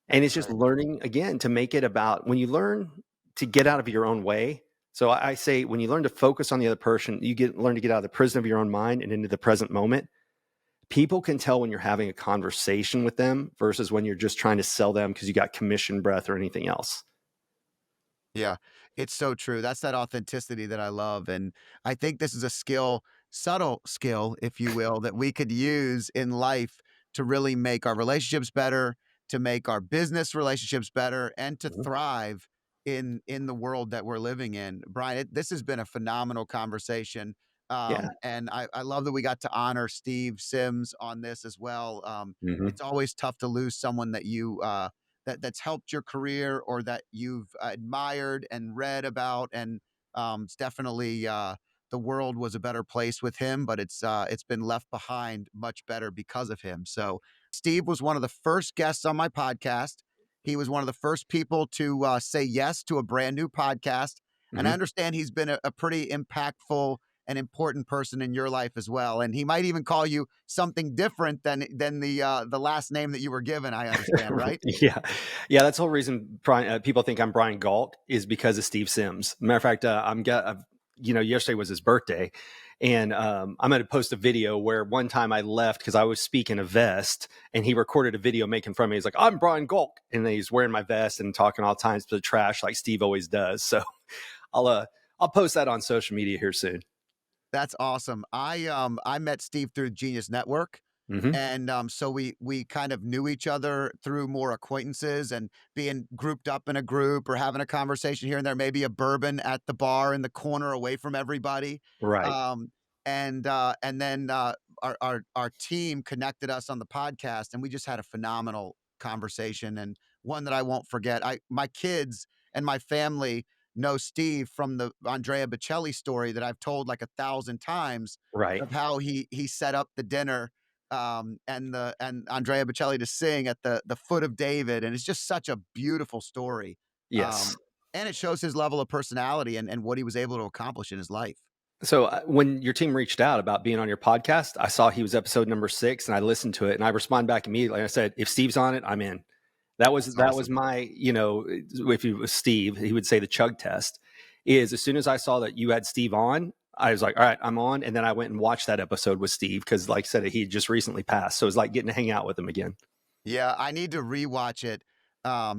and it's just Right. learning again to make it about when you learn to get out of your own way. So I say when you learn to focus on the other person, learn to get out of the prison of your own mind and into the present moment. People can tell when you're having a conversation with them versus when you're just trying to sell them because you got commission breath or anything else. Yeah, it's so true. That's that authenticity that I love. And I think this is a skill, subtle skill, if you will, that we could use in life to really make our relationships better, to make our business relationships better, and to Mhm. thrive in the world that we're living in. Brian, this has been a phenomenal conversation. Yeah. And I love that we got to honor Steve Sims on this as well. Hmm. It's always tough to lose someone that that's helped your career or that you've admired and read about. And it's definitely the world was a better place with him, but it's been left behind much better because of him. So Steve was one of the first guests on my podcast. He was one of the first people to say yes to a brand new podcast. And I Hmm. understand he's been a pretty impactful and important person in your life as well. And he might even call you something different than the last name that you were given. I understand, right? Yeah, yeah. That's the whole reason people think I'm Brian Galke is because of Steve Sims. Matter of fact, yesterday was his birthday, and I'm going to post a video where one time I left because I was speaking a vest, and he recorded a video making fun of me. He's like, "I'm Brian Galke," and then he's wearing my vest and talking all times to the trash like Steve always does. So I'll uh, I'll post that on social media here soon. That's awesome. I met Steve through Genius Network, Hmm. and so we kind of knew each other through more acquaintances and being grouped up in a group or having a conversation here and there, maybe a bourbon at the bar in the corner away from everybody. Right, Um, and then our team connected us on the podcast, and we just had a phenomenal conversation and one that I won't forget. I my kids and my family know Steve from the Andrea Bocelli story that I've told like 1,000 times right. of how he set up the dinner, and Andrea Bocelli to sing at the foot of David, and it's just such a beautiful story, Yes. and it shows his level of personality and what he was able to accomplish in his life. So when your team reached out about being on your podcast, I saw he was episode number 6, and I listened to it, and I responded back immediately. I said, "If Steve's on it, I'm in." That's That was awesome. my, if it was Steve, he would say the chug test. Is as soon as I saw that you had Steve on, I was like, "All right, I'm on." And then I went and watched that episode with Steve because, like I said, he just recently passed, so it was like getting to hang out with him again. Yeah, I need to rewatch it,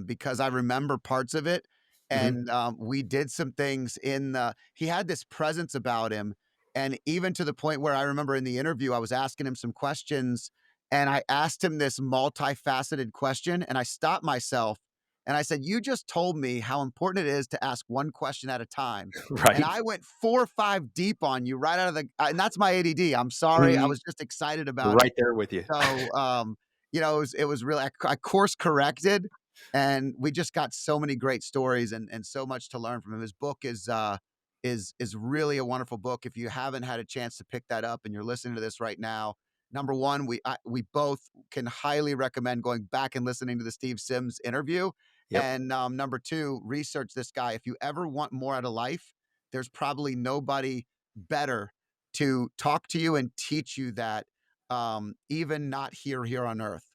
because I remember parts of it, Hmm. and, we did some things in the he had this presence about him, and even to the point where I remember in the interview, I was asking him some questions, and I asked him this multifaceted question, and I stopped myself, and I said, "You just told me how important it is to ask one question at a time, and Right. I went 4 or 5 deep on you right out of the" and that's my ADD, I'm sorry, I Mhm. was just excited about it. Right there with you. So, it was really I course corrected, and we just got so many great stories and so much to learn from him. His book is really a wonderful book. If you haven't had a chance to pick that up and you're listening to this right now, number one, we both can highly recommend going back and listening to the Steve Sims interview. Yep. And number two, research this guy. If you ever want more out of life, there's probably nobody better to talk to you and teach you that, even not here on Earth.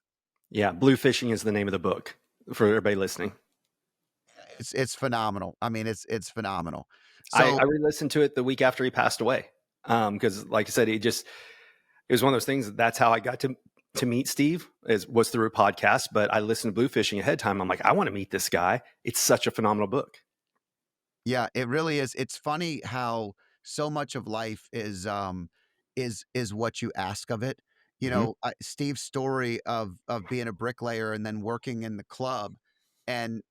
Yeah. Blue fishing is the name of the book for everybody listening. It's phenomenal. I mean, it's phenomenal. I, So I re-listened to it the week after he passed away. Because like I said, it was one of those things. That's how I got to meet Steve was through a podcast. But I listened to Blue Fishing ahead of time. I'm like, I want to meet this guy. It's such a phenomenal book. yeah, it really is. It's funny how so much of life is what you ask of it. Hmm. Steve's story of being a bricklayer and then working in the club and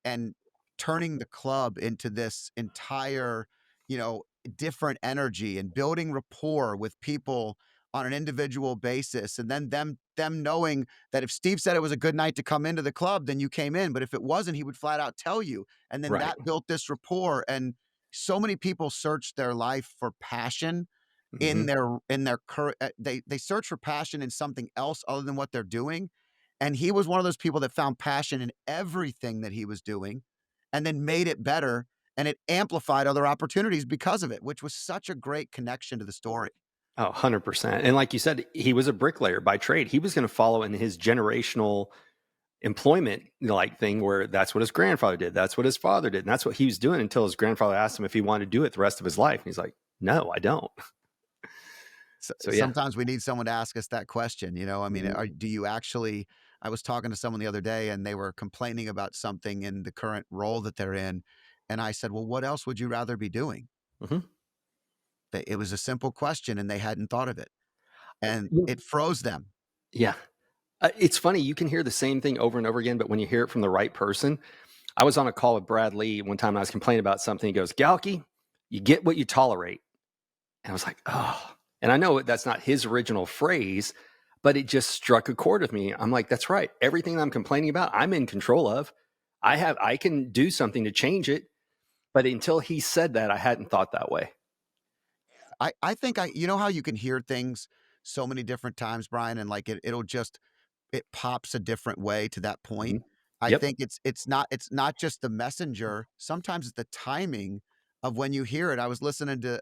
turning the club into this entire, you know, different energy and building rapport with people on an individual basis, and then them knowing that if Steve said it was a good night to come into the club, then you came in, but if it wasn't, he would flat out tell you, and then Right. that built this rapport. And so many people search their life for passion Hmm. in their current they search for passion in something else other than what they're doing, and he was one of those people that found passion in everything that he was doing and then made it better, and it amplified other opportunities because of it, which was such a great connection to the story. Oh, 100%. And like you said, he was a bricklayer by trade. He was going to follow in his generational employment like thing where that's what his grandfather did. That's what his father did. And that's what he was doing until his grandfather asked him if he wanted to do it the rest of his life. And he's like, no, I don't. So, So yeah. sometimes we need someone to ask us that question, you know? I mean, Hmm. do you actually I was talking to someone the other day, and they were complaining about something in the current role that they're in, and I said, "Well, what else would you rather be doing?" Hmm. It was a simple question, and they hadn't thought of it, and Yeah. it froze them. Yeah. It's funny. You can hear the same thing over and over again, but when you hear it from the right person, I was on a call with Brad Lee one time and I was complaining about something. He goes, Galke, you get what you tolerate. And I was like, oh, and I know that's not his original phrase, but it just struck a chord with me. I'm like, that's right. Everything I'm complaining about, I'm in control of. I can do something to change it. But until he said that, I hadn't thought that way. I think you know how you can hear things so many different times, Brian, and like it'll just it pops a different way to that point. Hmm. I Yep. think it's not just the messenger. Sometimes it's the timing of when you hear it. I was listening to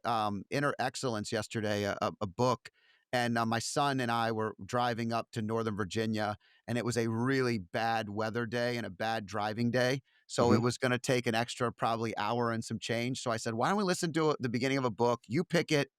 Inner Excellence yesterday, a book, and my son and I were driving up to Northern Virginia, and it was a really bad weather day and a bad driving day. So it Hmm. was going to take an extra probably hour and some change. So I said, "Why don't we listen to the beginning of a book? You pick it,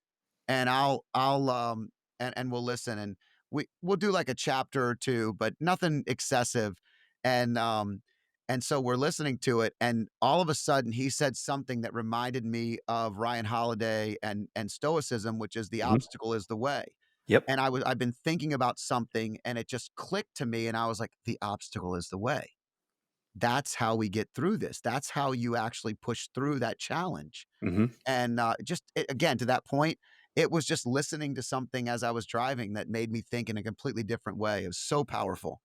and and we'll listen, and we'll do like a chapter or 2, but nothing excessive." And so we're listening to it, and all of a sudden he said something that reminded me of Ryan Holiday and Stoicism, which is the Hmm. obstacle is the way. Yep. And I've been thinking about something, and it just clicked to me, and I was like, the obstacle is the way. That's how we get through this. That's how you actually push through that challenge. Hmm. And, again, to that point, it was just listening to something as I was driving that made me think in a completely different way. It was so powerful.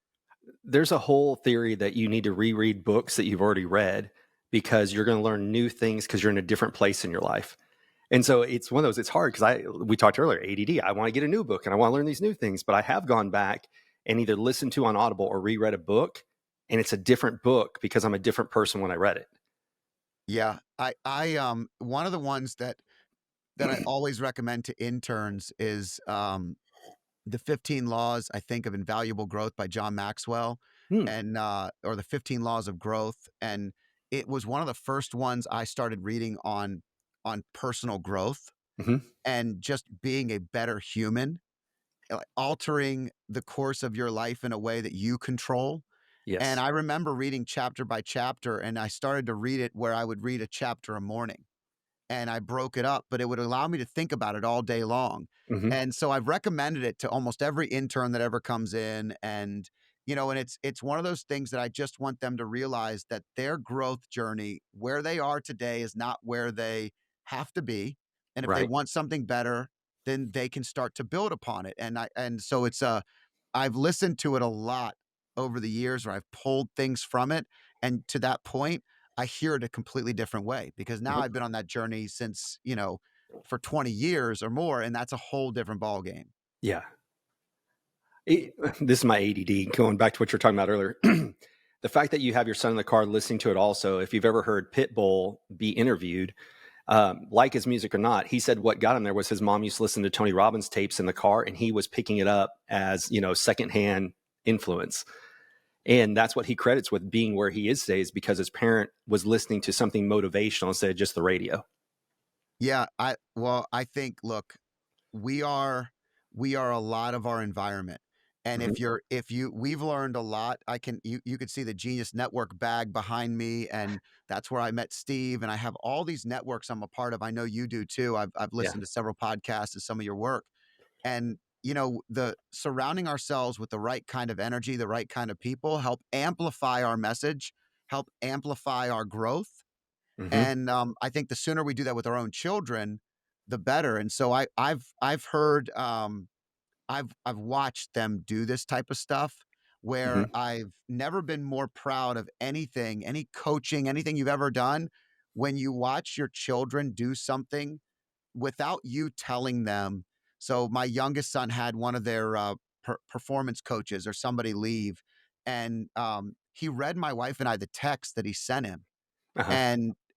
There's a whole theory that you need to reread books that you've already read because you're going to learn new things because you're in a different place in your life. And so it's one of those, it's hard because we talked earlier, ADD. I want to get a new book and I want to learn these new things, but I have gone back and either listened to on Audible or reread a book, and it's a different book because I'm a different person when I read Yeah, one of the ones that I it. always recommend to interns is, The 15 Laws, I think, of Invaluable Growth by John Maxwell, Hmm. and, or The 15 Laws of Growth, and it was one of the first ones I started reading on personal growth Hmm. and just being a better human, altering the course of your life in a way that you control. And Yes. I remember reading chapter by chapter, and I started to read it where I would read a chapter a morning, and I broke it up, but it would allow me to think about it all day long. Hmm. And so I've recommended it to almost every intern that ever comes in. And, and it's one of those things that I just want them to realize that their growth journey, where they are today, is not where they have to be. And if they Right. want something better, then they can start to build upon it. And so I've listened to it a lot over the years, where I've pulled things from it. And to that point, I hear it a completely different way because now I've Mhm. been on that journey since, for 20 years or more, and that's a whole different ball game. Yeah. This is my ADD going back to what you're talking about earlier. The fact that you have your son in the car listening to it also, if you've ever heard Pitbull be interviewed, like his music or not, he said what got him there was his mom used to listen to Tony Robbins tapes in the car and he was picking it up as, secondhand influence. And that's what he credits with being where he is today is because his parent was listening to something motivational instead of just the radio. Yeah, I think, look, we are we are a lot of our environment. And Hmm. if you we've learned a lot. You could see the Genius Network bag behind me, and that's where I met Steve, and I have all these networks I'm a part of. I know you do too. I've Yeah. listened to several podcasts and some of your work. And, the surrounding ourselves with the right kind of energy, the right kind of people help amplify our message, help amplify our growth. Hmm. And I think the sooner we do that with our own children, the better. And so I've heard. I've watched them do this type of stuff where Mhm. I've never been more proud of anything, any coaching, anything you've ever done. When you watch your children do something without you telling them. So my youngest son had one of their performance coaches or somebody leave, and he read my wife and I the text that he sent him, Uh-huh.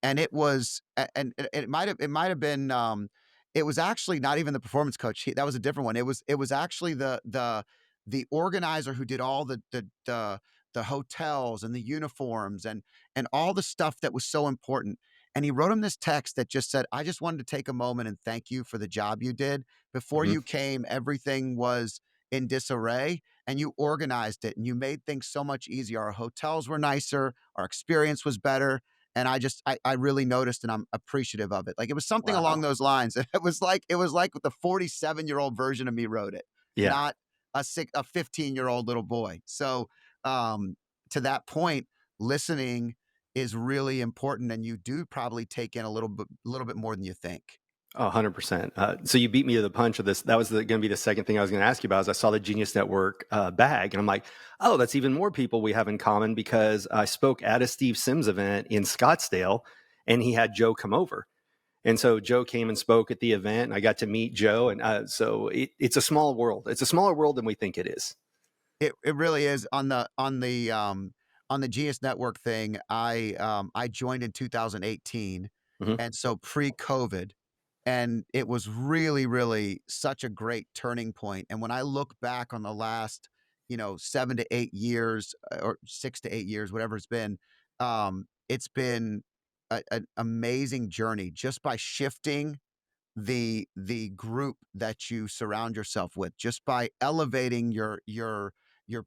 and it was it might have been, it was actually not even the performance coach, that was a different one. It was actually the organizer who did all the hotels and the uniforms and all the stuff that was so important, and he wrote him this text that just said, "I just wanted to take a moment and thank you for the job you did. Before Mhm. you came, everything was in disarray, and you organized it, and you made things so much easier. Our hotels were nicer, our experience was better, and I really noticed and I'm appreciative of it." Like, it was something along Wow. those lines. It was like the 47-year-old version of me wrote it, Yeah. not a 15-year-old little boy. So, um, to that point, listening is really important, and you do probably take in a little bit more than you think. Oh, 100%. So you beat me to the punch of this. That was going to be the second thing I was going to ask you about. Is I saw the Genius Network bag, and I'm like, oh, that's even more people we have in common because I spoke at a Steve Sims event in Scottsdale, and he had Joe come over, and so Joe came and spoke at the event, and I got to meet Joe, and so it's a small world. It's a smaller world than we think it is. It really is on the Genius Network thing. I joined in 2018, Hmm. and so pre-COVID, and it was really, really such a great turning point. And when I look back on the last, 7 to 8 years, or 6 to 8 years, whatever it's been an amazing journey just by shifting the group that you surround yourself with, just by elevating your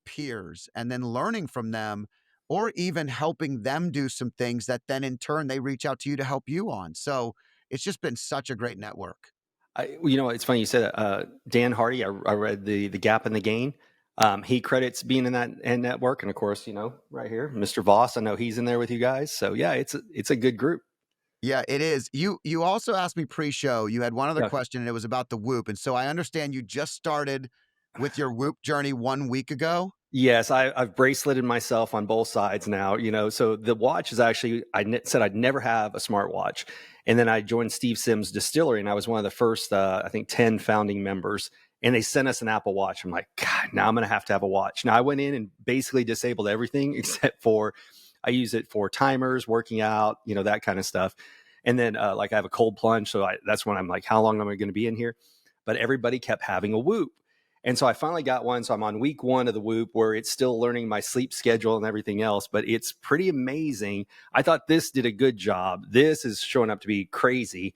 peers and then learning from them, or even helping them do some things that then in turn they reach out to you to help you on. So it's just been such a great network. It's funny you said that. Dan Hardy. I read the Gap and the Gain. He credits being in that and network, and of course, right here, Mr. Voss. I know he's in there with you guys. So yeah, it's a good group. Yeah, it is. You also asked me pre-show, you had one other Yeah. question, and it was about the Whoop. And so I understand you just started with your Whoop journey 1 week ago. Yes, I've braceleted myself on both sides now. So the watch is actually said I'd never have a smartwatch, and then I joined Steve Sims Distillery, and I was one of the first, I think, 10 founding members. And they sent us an Apple Watch. I'm like, God, now I'm going to have a watch. Now I went in and basically disabled everything except for I use it for timers, working out, that kind of stuff. And then like I have a cold plunge, so that's when I'm like, how long am I going to be in here? But everybody kept having a Whoop. And so I finally got one. So I'm on week one of the Whoop where it's still learning my sleep schedule and everything else, but it's pretty amazing. I thought this did a good job. This is showing up to be crazy.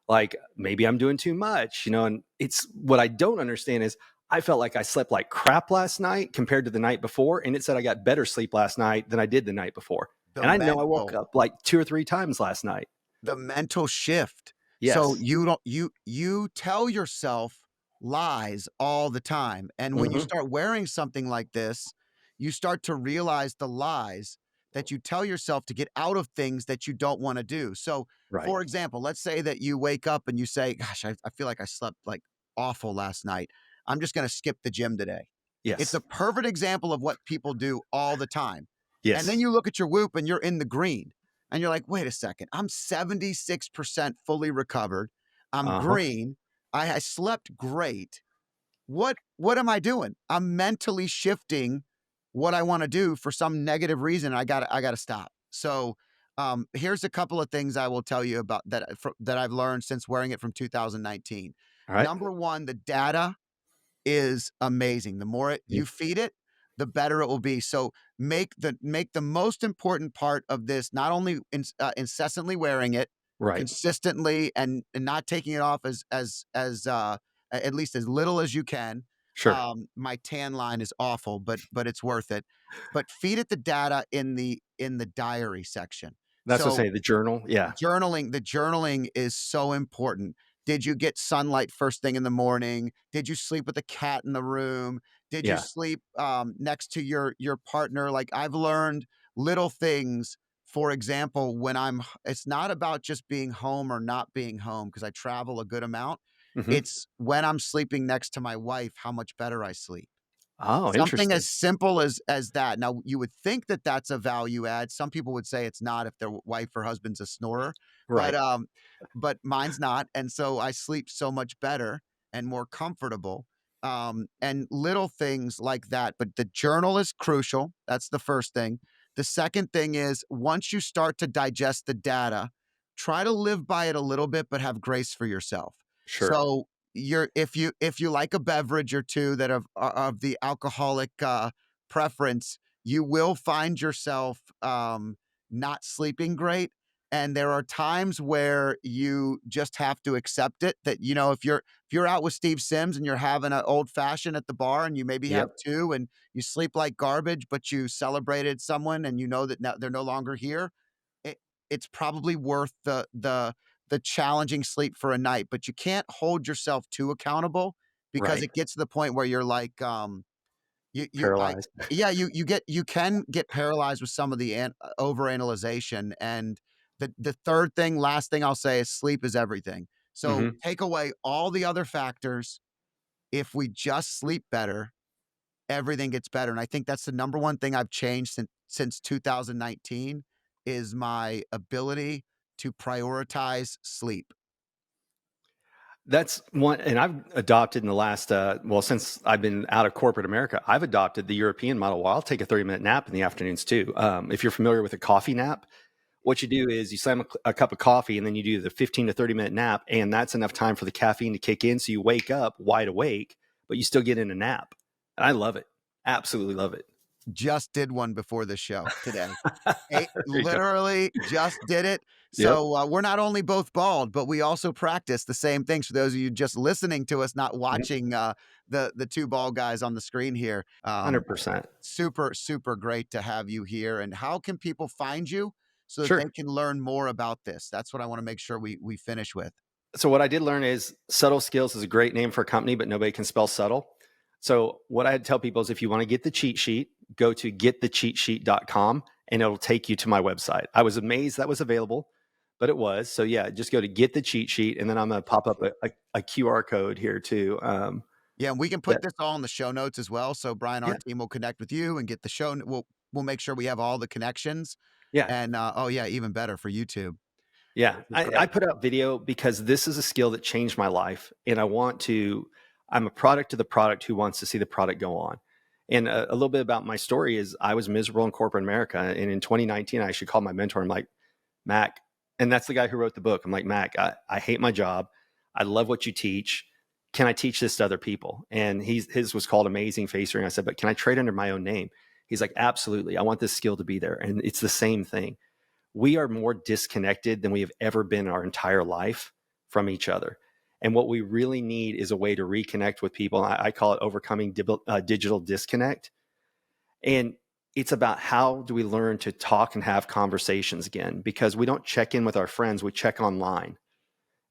Like maybe I'm doing too much, and it's what I don't understand is I felt like I slept like crap last night compared to the night before. And it said I got better sleep last night than I did the night before. The And I know I woke mental up like 2 or 3 times last night. the mental shift. So Yes. you tell yourself lies all the time. And when you Hmm. start wearing something like this, you start to realize the lies that you tell yourself to get out of things that you don't want to do. So, Right. for example, let's say that you wake up and you say, "Gosh, I feel like I slept like awful last night. I'm just going to skip the gym today." It's a Yes. perfect example of what people do all the time. And then Yes. you look at your Whoop and you're in the green. And you're like, wait a second, I'm 76% fully recovered. I'm Uh-huh. green. I slept great. What am I doing? I'm mentally shifting what I want to do for some negative reason. I gotta stop. So here's a couple of things I will tell you about that I've learned since wearing it from 2019. All right. Number one, the data is amazing. The more Mhm. you feed it, the better it will be. So make the most important part of this not only incessantly wearing it, Right. consistently, and not taking it off at least as little as you can. Sure. My tan line is awful, but it's worth it. But feed it the data in the diary section. That's what I So say, the journal. Yeah. the journaling is so important. Did you get sunlight first thing in the morning? Did you sleep with a cat in the room? Did you Yeah. sleep next to your partner? Like, I've learned little things. For example, it's not about just being home or not being home, because I travel a good amount. Hmm. It's when I'm sleeping next to my wife, how much better I sleep. Oh, Something as interesting. simple as that. Now, you would think that that's a value add. Some people would say it's not if their wife or husband's a snorer, but, Right. mine's not, and so I sleep so much better and more comfortable, and little things like that, but the journal is crucial. That's the first thing. The second thing is once you start to digest the data, try to live by it a little bit, but have grace for yourself. Sure. So if you like a beverage or two that of the alcoholic preference, you will find yourself not sleeping great. And there are times where you just have to accept it. That if you're out with Steve Sims and you're having an old fashioned at the bar and you maybe have Yep. two and you sleep like garbage, but you celebrated someone and you know that now they're no longer here, it it's probably worth the challenging sleep for a night, but you can't hold yourself too accountable because Right. it gets to the point where you're like, you I Paralyzed. yeah, you can get paralyzed with some of the overanalyzation, and the third thing, last thing I'll say is sleep is everything. So Hmm. take away all the other factors. If we just sleep better, everything gets better, and I think that's the number one thing I've changed since 2019 is my ability to prioritize sleep. That's one, and I've adopted in the last, well, since I've been out of corporate America, I've adopted the European model. Well, I'll take a 30-minute nap in the afternoons too. If you're familiar with a coffee nap, what you do is you slam a cup of coffee and then you do the 15 to 30-minute nap, and that's enough time for the caffeine to kick in. So you wake up wide awake, but you still get in a nap. And I love it. Absolutely love it. Just did one before the show today. There you go. Literally just did it. Yep. So, we're not only both bald, but we also practice the same things for those of you just listening to us, not Mhm. watching, the 2 bald guys on the screen here. 100%. Super, super great to have you here, and how can people find you so that they Sure. can learn more about this? That's what I wanna make sure we finish with. So what I did learn is Subtle Skills is a great name for a company, but nobody can spell subtle. So what I tell people is if you want to get the cheat sheet, go to getthecheatsheet.com and it'll take you to my website. I was amazed that was available, but it was. So yeah, just go to get the cheat sheet and then I'm going to pop up a QR code here too. Yeah, and we can put That this all in the show notes as well, so Brian, our yeah, team will connect with you and get the show we'll make sure we have all the connections, yeah. and, oh, yeah, even better for YouTube, Yeah, which is I great. put out video because this is a skill that changed my life, and I'm a product of the product who wants to see the product go on. And a little bit about my story is I was miserable in corporate America, and in 2019, I actually called my mentor. I'm like, Mac, and that's the guy who wrote the book. I'm like, Mac, I hate my job. I love what you teach. Can I teach this to other people? And his was called Amazing Facing. I said, but can I trade under my own name? He's like, absolutely. I want this skill to be there, and it's the same thing. We are more disconnected than we have ever been in our entire life from each other. And what we really need is a way to reconnect with people. I call it overcoming digital disconnect. And it's about how do we learn to talk and have conversations again? Because we don't check in with our friends, we check online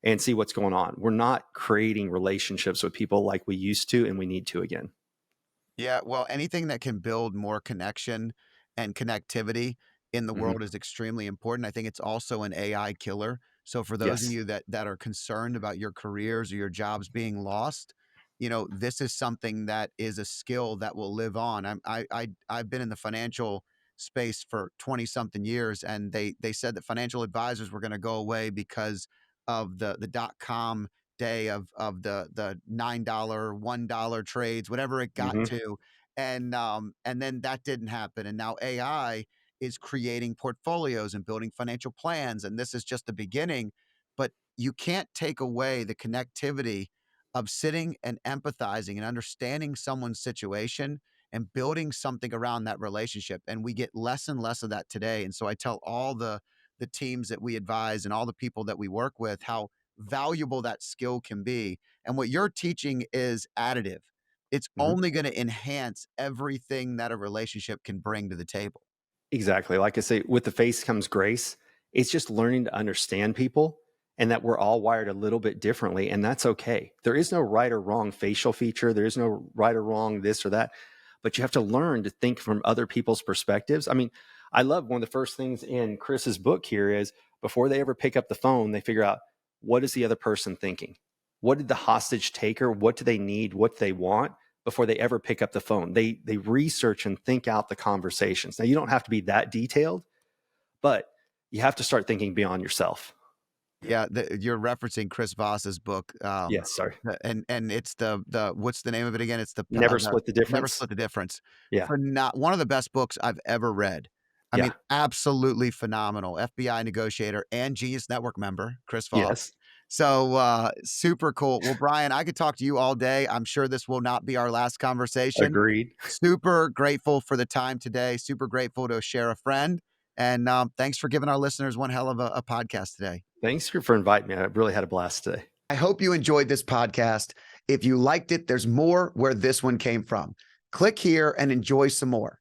and see what's going on. We're not creating relationships with people like we used to and we need to again. Yeah, well, anything that can build more connection and connectivity in the Hmm. world is extremely important. I think it's also an AI killer. So for those of Yes. you that are concerned about your careers or your jobs being lost, this is something that is a skill that will live on. I've been in the financial space for 20 something years, and they said that financial advisors were going to go away because of the dot-com day of the $9, $1 trades, whatever it got Hmm. to. And then that didn't happen. And now AI is creating portfolios and building financial plans. And this is just the beginning. But you can't take away the connectivity of sitting and empathizing and understanding someone's situation and building something around that relationship. And we get less and less of that today. And so I tell all the teams that we advise and all the people that we work with how valuable that skill can be. And what you're teaching is additive. It's Hmm. only going to enhance everything that a relationship can bring to the table. Exactly. Like I say, with the face comes grace. It's just learning to understand people and that we're all wired a little bit differently. And that's okay. There is no right or wrong facial feature. There is no right or wrong this or that. But you have to learn to think from other people's perspectives. I mean, I love one of the first things in Chris's book here is before they ever pick up the phone, they figure out what is the other person thinking? what did the hostage taker, what do they need, what do they want before they ever pick up the phone. They research and think out the conversations. Now, you don't have to be that detailed, but you have to start thinking beyond yourself. Yeah, you're referencing Chris Voss's book, Yes, sorry. and it's the what's the name of it again? It's Never split the Never difference. Split the Difference. Yeah. For not one of the best books I've ever read. I mean, Yeah. absolutely phenomenal. FBI negotiator and Genius Network member, Chris Voss. Yes. So, super cool. Well, Brian, I could talk to you all day. I'm sure this will not be our last conversation. Agreed. Super grateful for the time today. Super grateful to share a friend. And thanks for giving our listeners one hell of a podcast today. Thanks for inviting me. I really had a blast today. I hope you enjoyed this podcast. If you liked it, there's more where this one came from. Click here and enjoy some more.